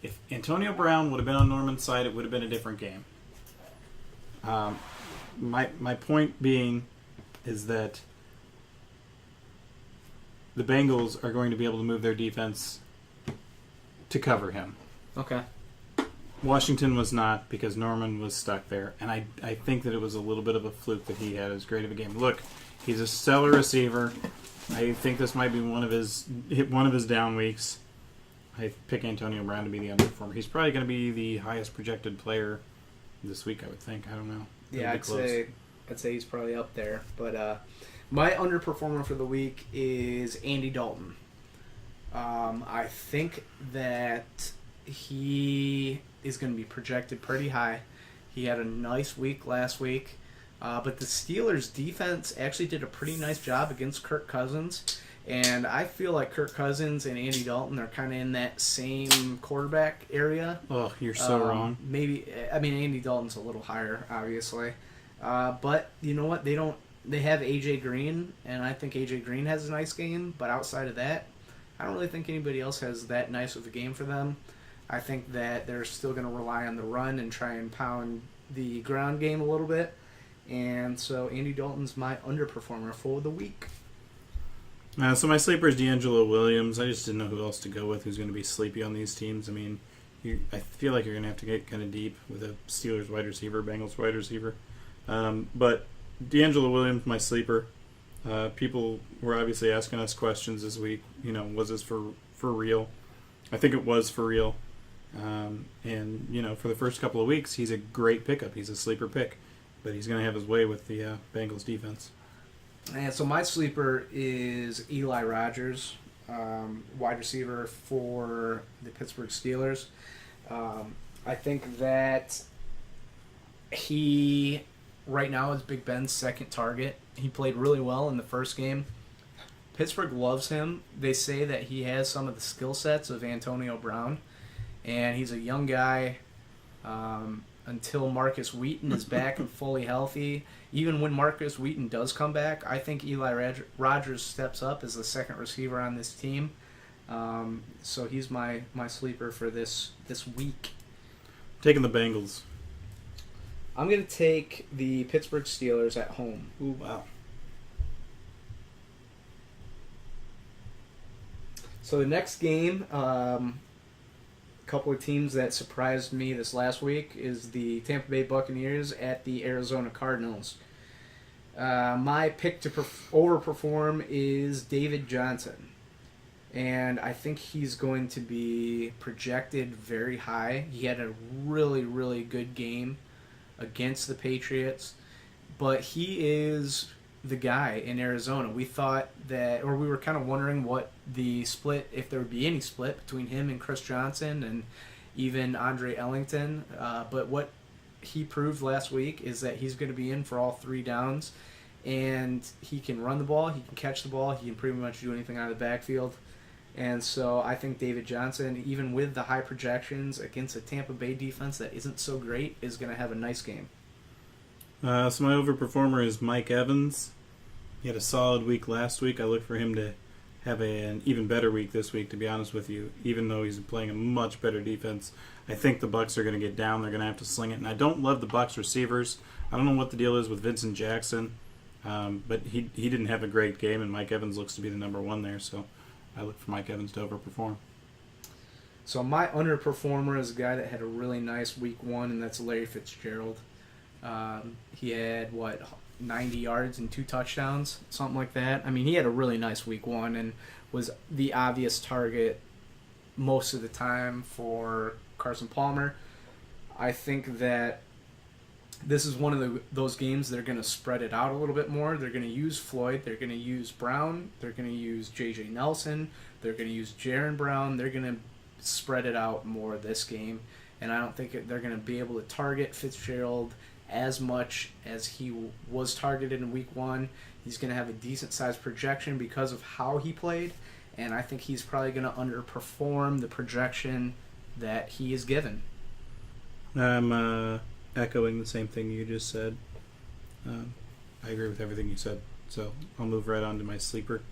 If Antonio Brown would have been on Norman's side, it would have been a different game. My point being is that the Bengals are going to be able to move their defense to cover him. Okay. Washington was not, because Norman was stuck there, and I think that it was a little bit of a fluke that he had as great of a game. Look, he's a stellar receiver. I think this might be one of his down weeks. I pick Antonio Brown to be the underperformer. He's probably going to be the highest projected player this week, I would think. I don't know. Yeah, I'd say he's probably up there. But my underperformer for the week is Andy Dalton. I think that he is going to be projected pretty high. He had a nice week last week. But the Steelers' defense actually did a pretty nice job against Kirk Cousins. And I feel like Kirk Cousins and Andy Dalton are kind of in that same quarterback area. Oh, you're so wrong. Maybe, I mean, Andy Dalton's a little higher, obviously. But you know what? They have A.J. Green, and I think A.J. Green has a nice game. But outside of that, I don't really think anybody else has that nice of a game for them. I think that they're still going to rely on the run and try and pound the ground game a little bit. And so Andy Dalton's my underperformer for the week. So my sleeper is D'Angelo Williams. I just didn't know who else to go with who's going to be sleepy on these teams. I mean, I feel like you're going to have to get kind of deep with a Steelers wide receiver, Bengals wide receiver. But D'Angelo Williams, my sleeper. People were obviously asking us questions this week. You know, was this for real? I think it was for real. And, you know, for the first couple of weeks, he's a great pickup. He's a sleeper pick. But he's going to have his way with the Bengals defense. And so my sleeper is Eli Rogers, wide receiver for the Pittsburgh Steelers. I think that he, right now, is Big Ben's second target. He played really well in the first game. Pittsburgh loves him. They say that he has some of the skill sets of Antonio Brown. And he's a young guy until Marcus Wheaton is back and fully healthy. Even when Marcus Wheaton does come back, I think Eli Rogers steps up as the second receiver on this team. So he's my sleeper for this week. Taking the Bengals. I'm going to take the Pittsburgh Steelers at home. Ooh, wow. So the next game, couple of teams that surprised me this last week is the Tampa Bay Buccaneers at the Arizona Cardinals. My pick to overperform is David Johnson. And I think he's going to be projected very high. He had a really, really good game against the Patriots. But he is the guy in Arizona. We thought that, or we were kind of wondering what the split, if there would be any split between him and Chris Johnson and even Andre Ellington. But what he proved last week is that he's going to be in for all three downs, and he can run the ball, he can catch the ball, he can pretty much do anything out of the backfield. And so I think David Johnson, even with the high projections against a Tampa Bay defense that isn't so great, is going to have a nice game. So my overperformer is Mike Evans. He had a solid week last week. I look for him to have an even better week this week, to be honest with you, even though he's playing a much better defense. I think the Bucs are going to get down. They're going to have to sling it. And I don't love the Bucs receivers. I don't know what the deal is with Vincent Jackson, but he didn't have a great game, and Mike Evans looks to be the number one there. So I look for Mike Evans to overperform. So my underperformer is a guy that had a really nice week one, and that's Larry Fitzgerald. He had, 90 yards and 2 touchdowns, something like that. I mean, he had a really nice week one and was the obvious target most of the time for Carson Palmer. I think that this is one of those games that are going to spread it out a little bit more. They're going to use Floyd. They're going to use Brown. They're going to use J.J. Nelson. They're going to use Jaron Brown. They're going to spread it out more this game. And I don't think they're going to be able to target Fitzgerald as much as he was targeted in week one. He's going to have a decent-sized projection because of how he played. And I think he's probably going to underperform the projection that he is given. I'm echoing the same thing you just said. I agree with everything you said. So I'll move right on to my sleeper.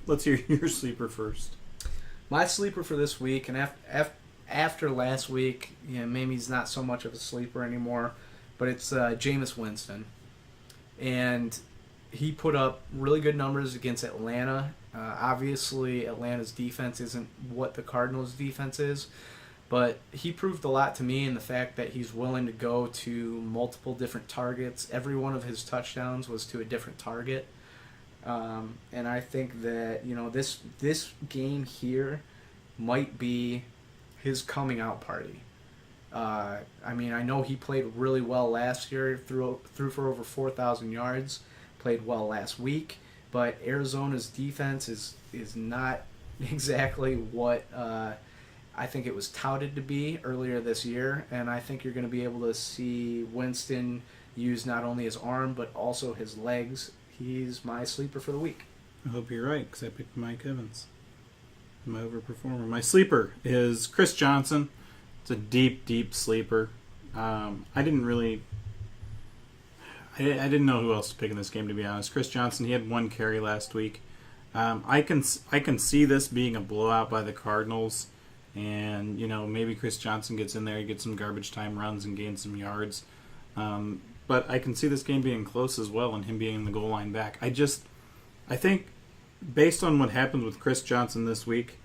Let's hear your sleeper first. My sleeper for this week, and after last week, maybe he's not so much of a sleeper anymore, but it's Jameis Winston. And he put up really good numbers against Atlanta. Obviously, Atlanta's defense isn't what the Cardinals' defense is, but he proved a lot to me in the fact that he's willing to go to multiple different targets. Every one of his touchdowns was to a different target. And I think that, this game here might be his coming out party. I know he played really well last year, threw for over 4,000 yards, played well last week, but Arizona's defense is not exactly what I think it was touted to be earlier this year, and I think you're going to be able to see Winston use not only his arm but also his legs. He's my sleeper for the week. I hope you're right, because I picked Mike Evans. My overperformer. My sleeper is Chris Johnson. It's a deep, deep sleeper. I didn't know who else to pick in this game, to be honest. Chris Johnson, he had 1 carry last week. I can see this being a blowout by the Cardinals, and maybe Chris Johnson gets in there, he gets some garbage time runs and gains some yards. But I can see this game being close as well, and him being the goal line back. I think based on what happened with Chris Johnson this week,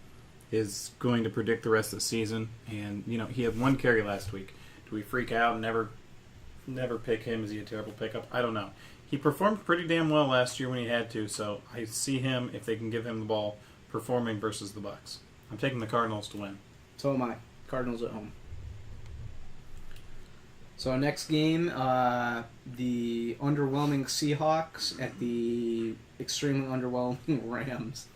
is going to predict the rest of the season. And he had 1 carry last week. Do we freak out and never pick him? Is he a terrible pickup? I don't know. He performed pretty damn well last year when he had to, so I see him, if they can give him the ball, performing versus the Bucs. I'm taking the Cardinals to win. So am I. Cardinals at home. So next game, the underwhelming Seahawks at the extremely underwhelming Rams.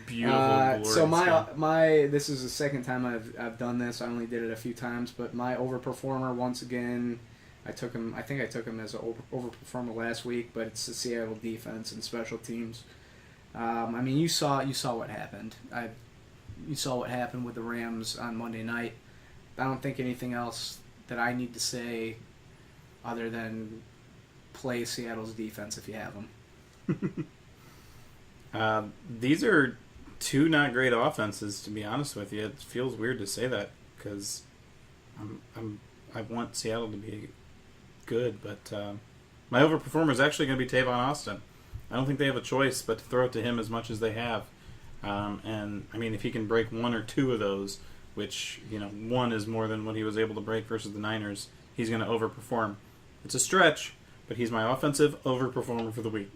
Beautiful. So my this is the second time I've done this. I only did it a few times, but my overperformer once again, I think I took him as an overperformer last week, but it's the Seattle defense and special teams. You saw what happened. You saw what happened with the Rams on Monday night. I don't think anything else that I need to say other than play Seattle's defense if you have them. These are 2 not great offenses, to be honest with you. It feels weird to say that because I want Seattle to be good, but my overperformer is actually going to be Tavon Austin. I don't think they have a choice but to throw it to him as much as they have. If he can break 1 or 2 of those, which 1 is more than what he was able to break versus the Niners, he's going to overperform. It's a stretch, but he's my offensive overperformer for the week.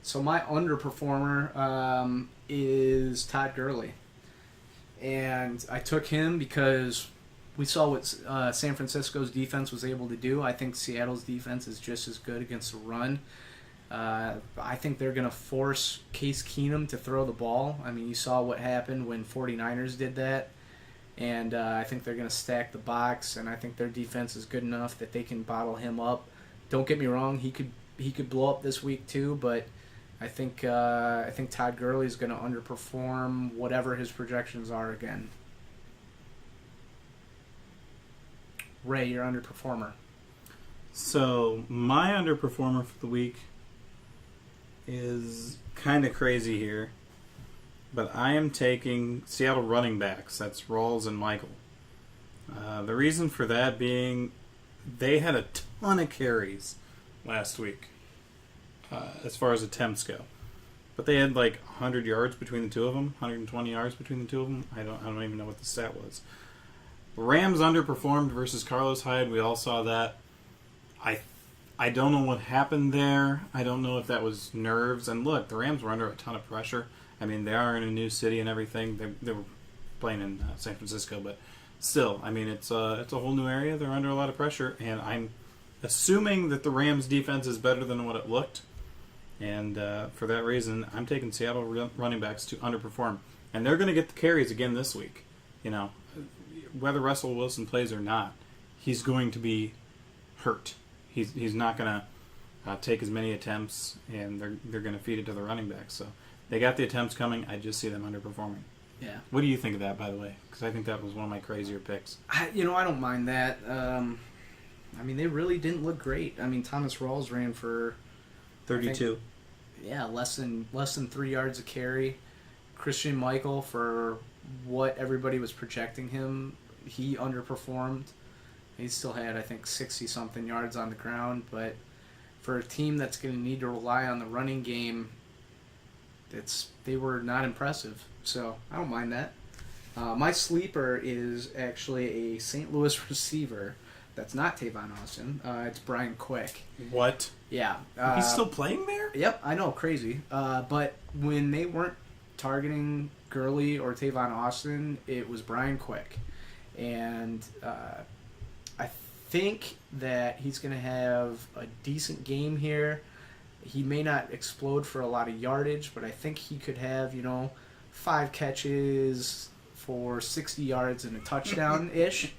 So my underperformer is Todd Gurley. And I took him because we saw what San Francisco's defense was able to do. I think Seattle's defense is just as good against the run. I think they're going to force Case Keenum to throw the ball. You saw what happened when 49ers did that. And I think they're going to stack the box, and I think their defense is good enough that they can bottle him up. Don't get me wrong, he could blow up this week too, but I think Todd Gurley is going to underperform whatever his projections are again. Ray, your underperformer. So my underperformer for the week is kind of crazy here, but I am taking Seattle running backs. That's Rawls and Michael. The reason for that being they had a ton of carries last week as far as attempts go. But they had like 100 yards between the two of them, 120 yards between the two of them. I don't even know what the stat was. Rams underperformed versus Carlos Hyde. We all saw that. I don't know what happened there. I don't know if that was nerves. And look, the Rams were under a ton of pressure. They are in a new city and everything. They were playing in San Francisco, but still, it's a whole new area. They're under a lot of pressure, and I'm assuming that the Rams' defense is better than what it looked. And for that reason, I'm taking Seattle running backs to underperform. And they're going to get the carries again this week. Whether Russell Wilson plays or not, he's going to be hurt. He's not going to take as many attempts, and they're going to feed it to the running backs. So they got the attempts coming. I just see them underperforming. Yeah. What do you think of that, by the way? Because I think that was one of my crazier picks. I don't mind that. They really didn't look great. Thomas Rawls ran for 32. Less than 3 yards a carry. Christian Michael, for what everybody was projecting him, he underperformed. He still had, I think, 60-something yards on the ground, but for a team that's going to need to rely on the running game, they were not impressive. So I don't mind that. My sleeper is actually a St. Louis receiver that's not Tavon Austin. It's Brian Quick. What? Yeah. He's still playing there? Yep, I know, crazy. But when they weren't targeting Gurley or Tavon Austin, it was Brian Quick. And I think that he's going to have a decent game here. He may not explode for a lot of yardage, but I think he could have, 5 catches for 60 yards and a touchdown-ish.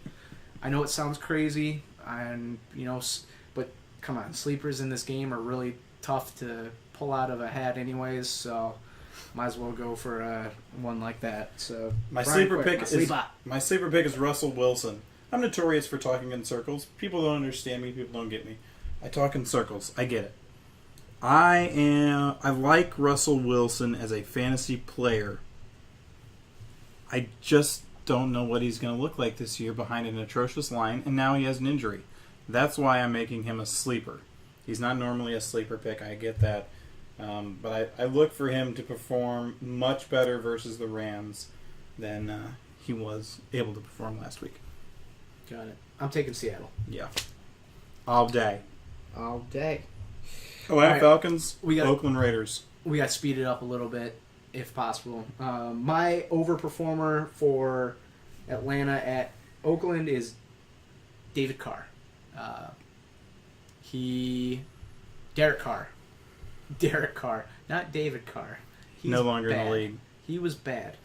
I know it sounds crazy, but come on, sleepers in this game are really tough to pull out of a hat anyways, so might as well go for one like that. So My Brian sleeper Quick, pick my sleeper pick is Russell Wilson. I'm notorious for talking in circles. People don't understand me. People don't get me. I talk in circles. I get it. I like Russell Wilson as a fantasy player. I just don't know what he's going to look like this year behind an atrocious line, and now he has an injury. That's why I'm making him a sleeper. He's not normally a sleeper pick. I get that. But I look for him to perform much better versus the Rams than he was able to perform last week. Got it. I'm taking Seattle. Yeah. All day. All day. Atlanta right. Falcons, We got- Oakland Raiders. We got to speed it up a little bit, if possible. My overperformer for Atlanta at Oakland is David Carr. Derek Carr, not David Carr. He's No longer in bad. the league. He was bad.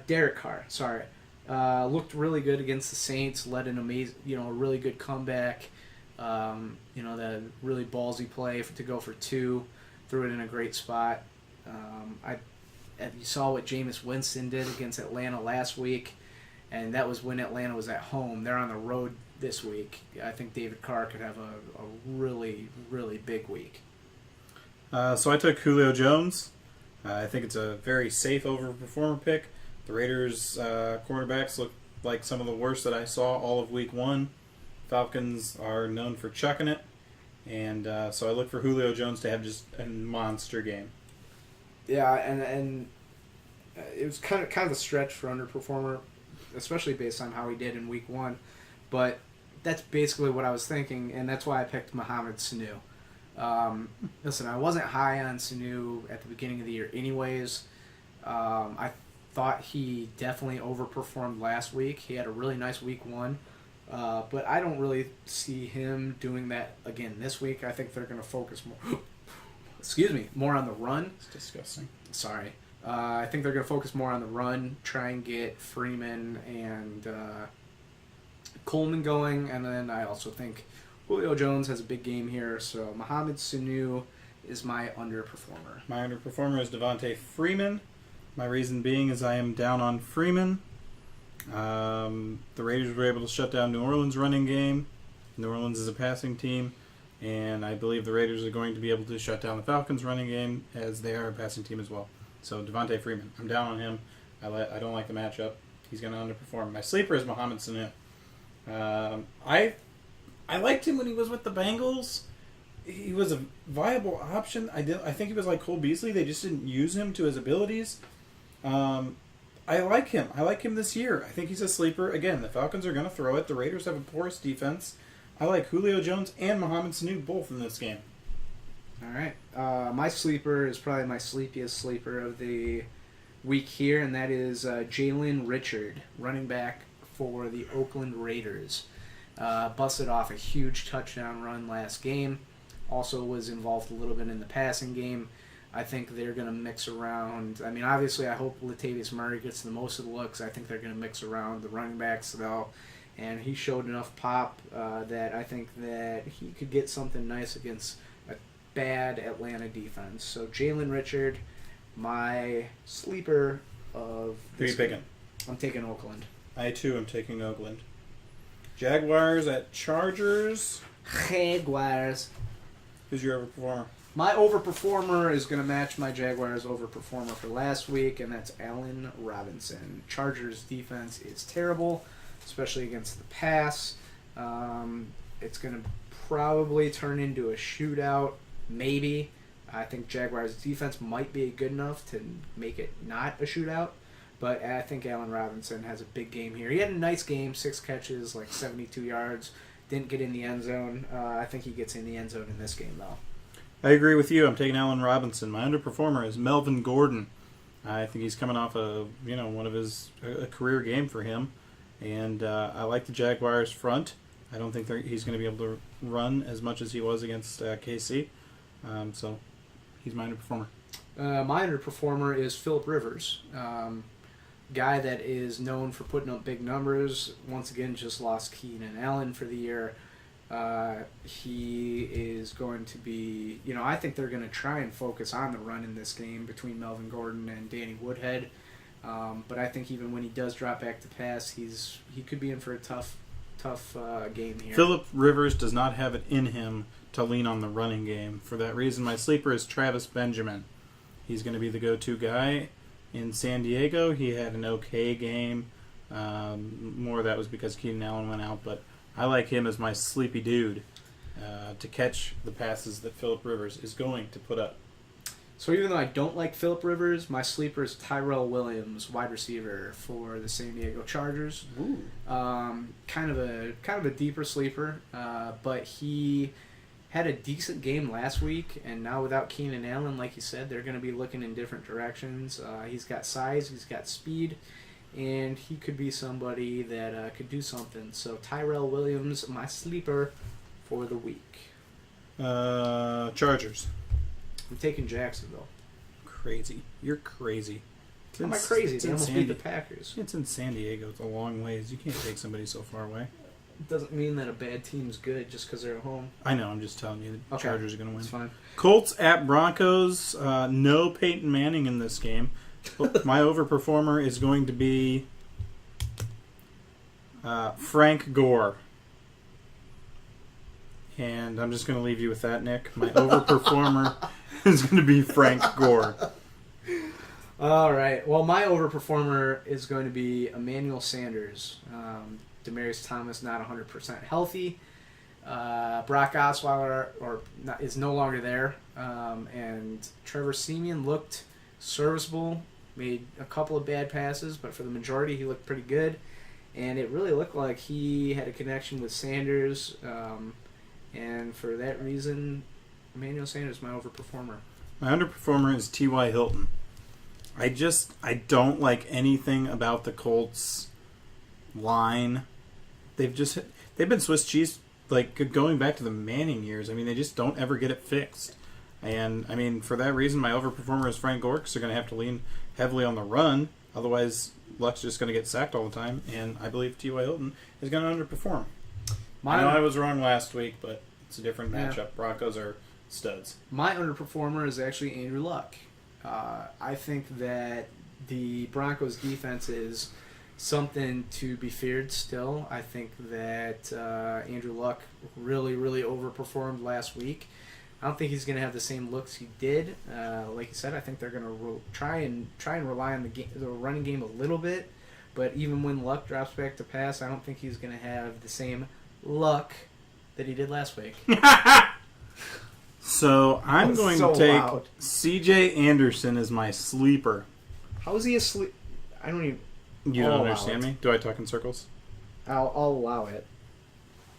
Derek Carr, sorry. Looked really good against the Saints. Led an amazing, a really good comeback. The really ballsy play to go for 2. Threw it in a great spot. You saw what Jameis Winston did against Atlanta last week, and that was when Atlanta was at home. They're on the road this week. I think David Carr could have a really, really big week. So I took Julio Jones. I think it's a very safe overperformer pick. The Raiders' cornerbacks look like some of the worst that I saw all of week 1. Falcons are known for chucking it. And so I look for Julio Jones to have just a monster game. Yeah, and it was kind of a stretch for underperformer, especially based on how he did in week 1. But that's basically what I was thinking, and that's why I picked Mohamed Sanu. Listen, I wasn't high on Sanu at the beginning of the year anyways. I thought he definitely overperformed last week. He had a really nice week 1. But I don't really see him doing that again this week. I think they're going to focus more on the run. It's disgusting. Sorry. I think they're going to focus more on the run, try and get Freeman and Coleman going, and then I also think Julio Jones has a big game here, so Mohamed Sanu is my underperformer. My underperformer is Devontae Freeman. My reason being is I am down on Freeman. The Raiders were able to shut down New Orleans' running game. New Orleans is a passing team, and I believe the Raiders are going to be able to shut down the Falcons' running game, as they are a passing team as well. So Devontae Freeman, I'm down on him. I don't like the matchup. He's going to underperform. My sleeper is Mohamed Sanu. I liked him when he was with the Bengals. He was a viable option. I think he was like Cole Beasley. They just didn't use him to his abilities. I like him. I like him this year. I think he's a sleeper. Again, the Falcons are going to throw it. The Raiders have a porous defense. I like Julio Jones and Mohamed Sanu both in this game. All right. My sleeper is probably my sleepiest sleeper of the week here, and that is Jalen Richard, running back for the Oakland Raiders. Busted off a huge touchdown run last game. Also was involved a little bit in the passing game. I think they're going to mix around. I mean, obviously, I hope Latavius Murray gets the most of the looks. I think they're going to mix around the running backs, though. And he showed enough pop that I think that he could get something nice against a bad Atlanta defense. So Jalen Richard, my sleeper of Who are you picking? I'm taking Oakland. I, too, am taking Oakland. Jaguars at Chargers. Jaguars. Who's your overperformer? My overperformer is going to match my Jaguars overperformer for last week, and that's Allen Robinson. Chargers defense is terrible, especially against the pass. It's going to probably turn into a shootout, maybe. I think Jaguars defense might be good enough to make it not a shootout, but I think Allen Robinson has a big game here. He had a nice game, 6 catches, like 72 yards. Didn't get in the end zone. I think he gets in the end zone in this game, though. I agree with you. I'm taking Allen Robinson. My underperformer is Melvin Gordon. I think he's coming off a career game for him, and I like the Jaguars front. I don't think he's going to be able to run as much as he was against KC, so he's my underperformer. My underperformer is Phillip Rivers, guy that is known for putting up big numbers. Once again, just lost Keenan Allen for the year. He is going to be, I think they're going to try and focus on the run in this game between Melvin Gordon and Danny Woodhead. But I think even when he does drop back to pass, he could be in for a tough game here. Phillip Rivers does not have it in him to lean on the running game. For that reason, my sleeper is Travis Benjamin. He's going to be the go-to guy in San Diego. He had an okay game. More of that was because Keenan Allen went out, but I like him as my sleepy dude to catch the passes that Phillip Rivers is going to put up. So even though I don't like Phillip Rivers, my sleeper is Tyrell Williams, wide receiver for the San Diego Chargers. Ooh. Kind of a deeper sleeper, but he had a decent game last week, and now without Keenan Allen, like you said, they're going to be looking in different directions. He's got size, he's got speed, and he could be somebody that could do something. So Tyrell Williams, my sleeper for the week. Chargers. I'm taking Jacksonville. Crazy. You're crazy. How am I crazy? They almost beat the Packers. It's in San Diego. It's a long ways. You can't take somebody so far away. It doesn't mean that a bad team's good just because they're at home. I know. I'm just telling you the Chargers are going to win. It's fine. Colts at Broncos. No Peyton Manning in this game. My overperformer is going to be Frank Gore. And I'm just going to leave you with that, Nick. My overperformer is going to be Frank Gore. All right. Well, my overperformer is going to be Emmanuel Sanders. Demaryius Thomas not 100% healthy. Brock Osweiler is no longer there. And Trevor Siemian looked serviceable. Made a couple of bad passes, but for the majority he looked pretty good. And it really looked like he had a connection with Sanders. And for that reason, Emmanuel Sanders is my overperformer. My underperformer is T.Y. Hilton. I don't like anything about the Colts line. They've been Swiss cheese, like going back to the Manning years. I mean, they just don't ever get it fixed. And I mean, for that reason, my overperformer is Frank Gore, because they're going to have to lean heavily on the run. Otherwise, Luck's just going to get sacked all the time. And I believe T.Y. Hilton is going to underperform. I know I was wrong last week, but it's a different matchup. Yeah. Broncos are studs. My underperformer is actually Andrew Luck. I think that the Broncos defense is something to be feared still. I think that Andrew Luck really, really overperformed last week. I don't think he's going to have the same looks he did. Like you said, I think they're going to try and rely on the running game a little bit. But even when Luck drops back to pass, I don't think he's going to have the same luck that he did last week. So I'm going to take C.J. Anderson as my sleeper. How is he a sleep? I don't even. You don't understand me? Do I talk in circles? I'll allow it.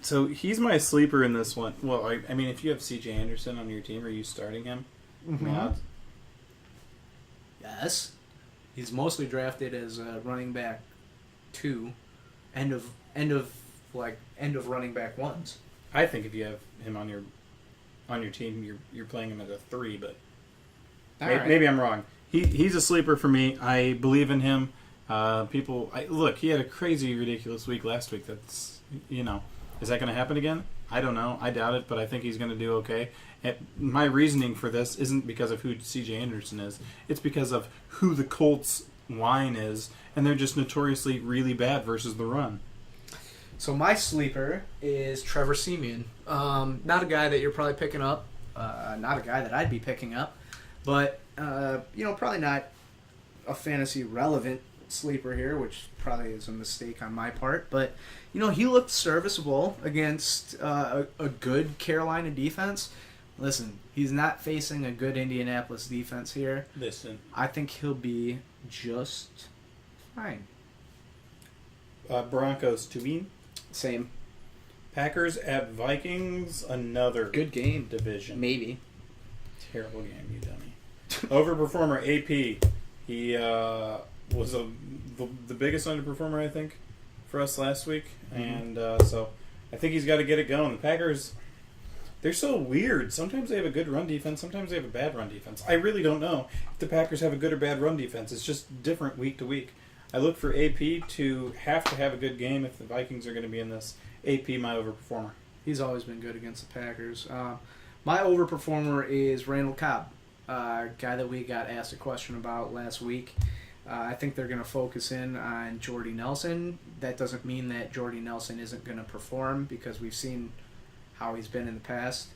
So he's my sleeper in this one. Well, I mean, if you have C.J. Anderson on your team, are you starting him? Mm-hmm. Yes. He's mostly drafted as a running back 2, end of running back 1s. I think if you have him on your team, you're playing him as a 3, but maybe I'm wrong. He's a sleeper for me. I believe in him. Look, he had a crazy, ridiculous week last week. That's, is that going to happen again? I don't know. I doubt it, but I think he's going to do okay. And my reasoning for this isn't because of who C.J. Anderson is. It's because of who the Colts line is, and they're just notoriously really bad versus the run. So my sleeper is Trevor Siemian. Not a guy that you're probably picking up. Not a guy that I'd be picking up. But, probably not a fantasy relevant sleeper here, which probably is a mistake on my part. But, he looked serviceable against a good Carolina defense. Listen, he's not facing a good Indianapolis defense here. I think he'll be just fine. Broncos to win. Same. Packers at Vikings, another good game. Division. Maybe. Terrible game, you dummy. Overperformer, AP. He was the biggest underperformer, I think, for us last week. Mm-hmm. And so I think he's got to get it going. The Packers, they're so weird. Sometimes they have a good run defense. Sometimes they have a bad run defense. I really don't know if the Packers have a good or bad run defense. It's just different week to week. I look for AP to have a good game if the Vikings are going to be in this. AP, my overperformer. He's always been good against the Packers. My overperformer is Randall Cobb, guy that we got asked a question about last week. I think they're going to focus in on Jordy Nelson. That doesn't mean that Jordy Nelson isn't going to perform because we've seen how he's been in the past.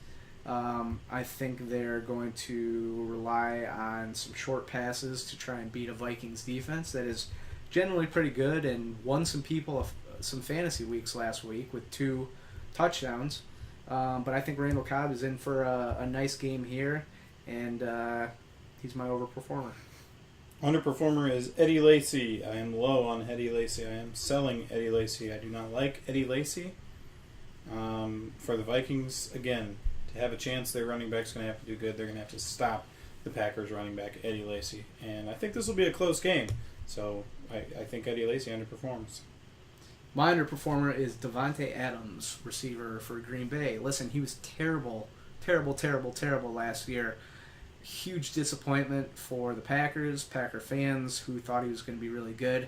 I think they're going to rely on some short passes to try and beat a Vikings defense that is generally pretty good and won some people some fantasy weeks last week with 2 touchdowns. But I think Randall Cobb is in for a nice game here, and he's my overperformer. Underperformer is Eddie Lacy. I am low on Eddie Lacy. I am selling Eddie Lacy. I do not like Eddie Lacy. For the Vikings, again, to have a chance, their running back's going to have to do good. They're going to have to stop the Packers running back, Eddie Lacy. And I think this will be a close game. So I think Eddie Lacy underperforms. My underperformer is Devontae Adams, receiver for Green Bay. Listen, he was terrible last year. Huge disappointment for the Packer fans who thought he was going to be really good.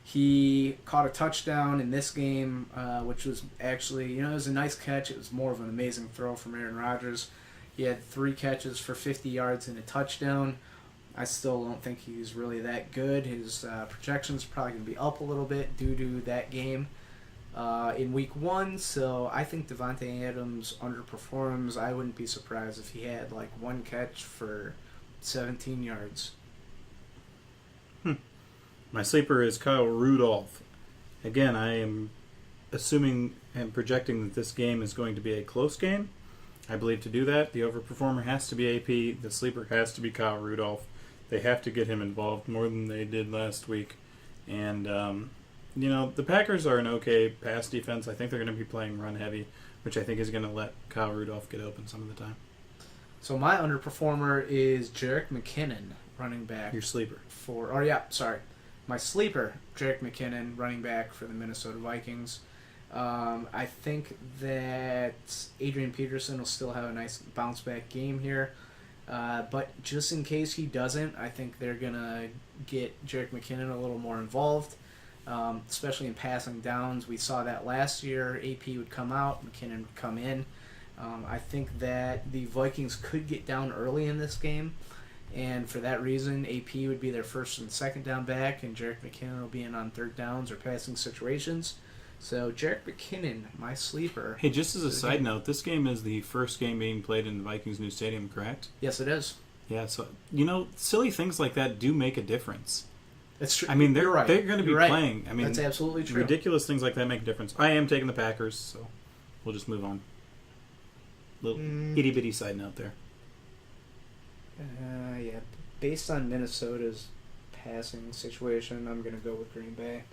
He caught a touchdown in this game, which was actually, it was a nice catch. It was more of an amazing throw from Aaron Rodgers. He had 3 catches for 50 yards and a touchdown. I still don't think he's really that good. His projections are probably going to be up a little bit due to that game in week 1. So I think Devontae Adams underperforms. I wouldn't be surprised if he had like 1 catch for 17 yards. My sleeper is Kyle Rudolph. Again, I am assuming and projecting that this game is going to be a close game. I believe to do that, the overperformer has to be AP. The sleeper has to be Kyle Rudolph. They have to get him involved more than they did last week. And, the Packers are an okay pass defense. I think they're going to be playing run heavy, which I think is going to let Kyle Rudolph get open some of the time. So my underperformer is Jerick McKinnon, running back. Your sleeper. My sleeper, Jerick McKinnon, running back for the Minnesota Vikings. I think that Adrian Peterson will still have a nice bounce-back game here. But just in case he doesn't, I think they're going to get Jerick McKinnon a little more involved, especially in passing downs. We saw that last year. AP would come out, McKinnon would come in. I think that the Vikings could get down early in this game. And for that reason, AP would be their first and second down back, and Jerick McKinnon will be in on third downs or passing situations. So Jerick McKinnon, my sleeper. Hey, just as a side note, this game is the first game being played in the Vikings' new stadium, correct? Yes, it is. Yeah, so, silly things like that do make a difference. That's true. I mean, they're right. going to be You're playing. I mean, that's absolutely true. Ridiculous things like that make a difference. I am taking the Packers, so we'll just move on. Little itty-bitty side note there. Yeah. Based on Minnesota's passing situation, I'm going to go with Green Bay.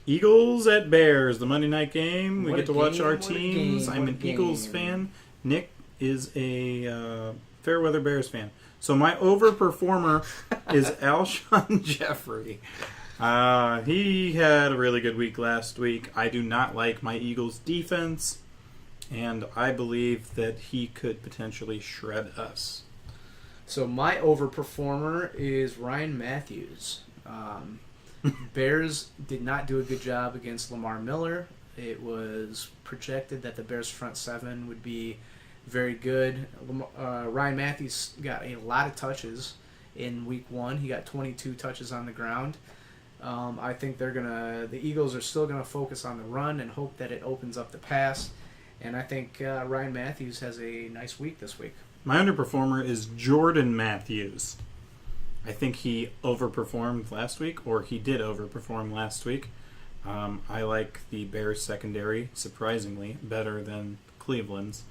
Eagles at Bears, the Monday night game. We What get a to watch game, our what a teams. game, I'm what an a Eagles game. fan. Nick is a Fairweather Bears fan. So my overperformer is Alshon Jeffrey. He had a really good week last week. I do not like my Eagles defense, and I believe that he could potentially shred us. So my overperformer is Ryan Matthews. Bears did not do a good job against Lamar Miller. It was projected that the Bears' front 7 would be very good. Ryan Matthews got a lot of touches in week 1. He got 22 touches on the ground. I think the Eagles are still gonna focus on the run and hope that it opens up the pass. And I think Ryan Matthews has a nice week this week. My underperformer is Jordan Matthews. I think he overperformed last week, or he did overperform last week. I like the Bears secondary, surprisingly, better than Cleveland's.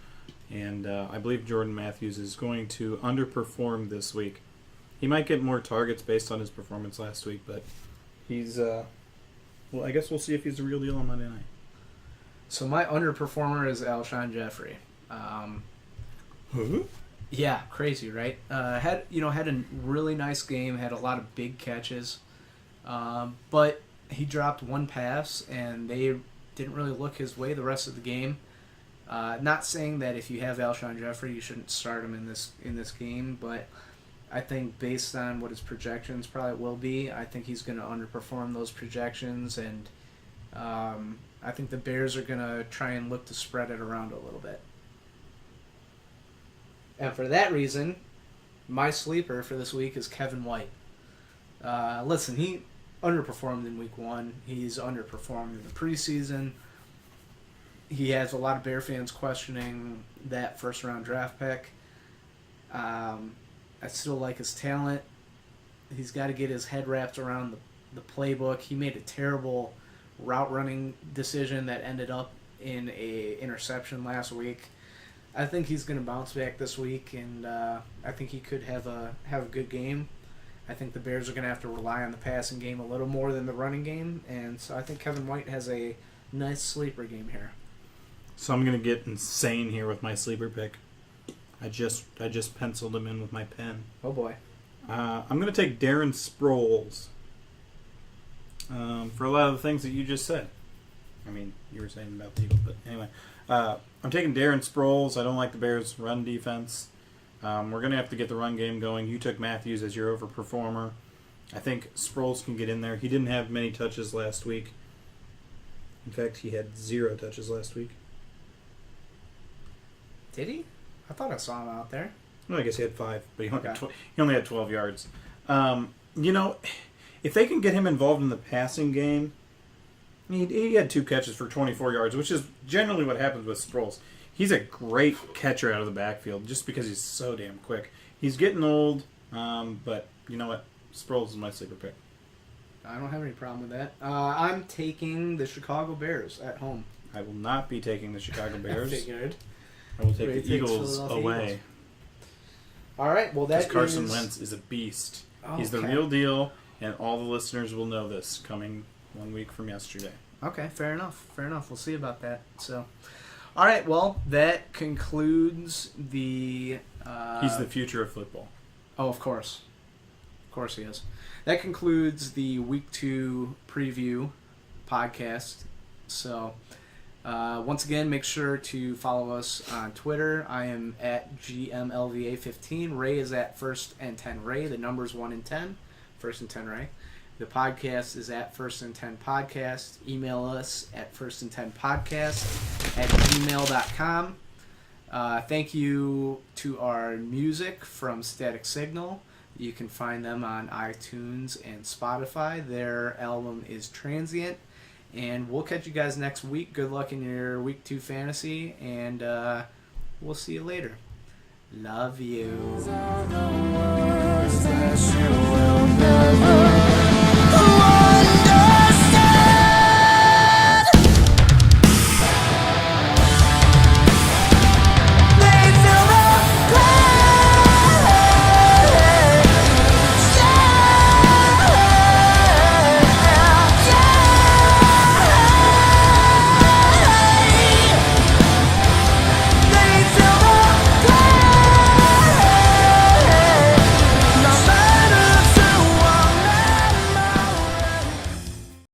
And I believe Jordan Matthews is going to underperform this week. He might get more targets based on his performance last week, but he's... I guess we'll see if he's the real deal on Monday night. So my underperformer is Alshon Jeffrey. Yeah, crazy, right? Had a really nice game, had a lot of big catches, but he dropped 1 pass, and they didn't really look his way the rest of the game. Not saying that if you have Alshon Jeffrey, you shouldn't start him in this game, but I think based on what his projections probably will be, I think he's going to underperform those projections, and I think the Bears are going to try and look to spread it around a little bit. And for that reason, my sleeper for this week is Kevin White. Listen, he underperformed in week 1. He's underperformed in the preseason. He has a lot of Bear fans questioning that first-round draft pick. I still like his talent. He's got to get his head wrapped around the playbook. He made a terrible route running decision that ended up in a interception last week. I think he's going to bounce back this week, and I think he could have a good game. I think the Bears are going to have to rely on the passing game a little more than the running game, and so I think Kevin White has a nice sleeper game here. So I'm going to get insane here with my sleeper pick. I just penciled him in with my pen. Oh boy. I'm going to take Darren Sproles for a lot of the things that you just said. I mean, you were saying about the Eagles, but anyway. I'm taking Darren Sproles. I don't like the Bears' run defense. We're going to have to get the run game going. You took Matthews as your overperformer. I think Sproles can get in there. He didn't have many touches last week. In fact, he had 0 touches last week. Did he? I thought I saw him out there. Well, I guess he had 5, but Okay. he only had 12 yards. If they can get him involved in the passing game, he had 2 catches for 24 yards, which is generally what happens with Sproles. He's a great catcher out of the backfield just because he's so damn quick. He's getting old, but you know what? Sproles is my sleeper pick. I don't have any problem with that. I'm taking the Chicago Bears at home. I will not be taking the Chicago Bears. I figured. I will take Ray the takes Eagles Philadelphia away. Eagles. All right, well, that Because Carson is... Wentz is a beast. Oh, He's the okay. real deal, and all the listeners will know this coming 1 week from yesterday. Okay, fair enough. We'll see about that. So, all right, well, that concludes the... He's the future of football. Oh, of course. Of course he is. That concludes the Week 2 preview podcast. So, once again, make sure to follow us on Twitter. I am at GMLVA15. Ray is at First and 10 Ray. The number's 1 and 10. First and 10 Ray. The podcast is at First and 10 Podcast. Email us at firstand10podcast@gmail.com. Thank you to our music from Static Signal. You can find them on iTunes and Spotify. Their album is Transient. And we'll catch you guys next week. Good luck in your Week 2 fantasy. And we'll see you later. Love you. These are the words that you will never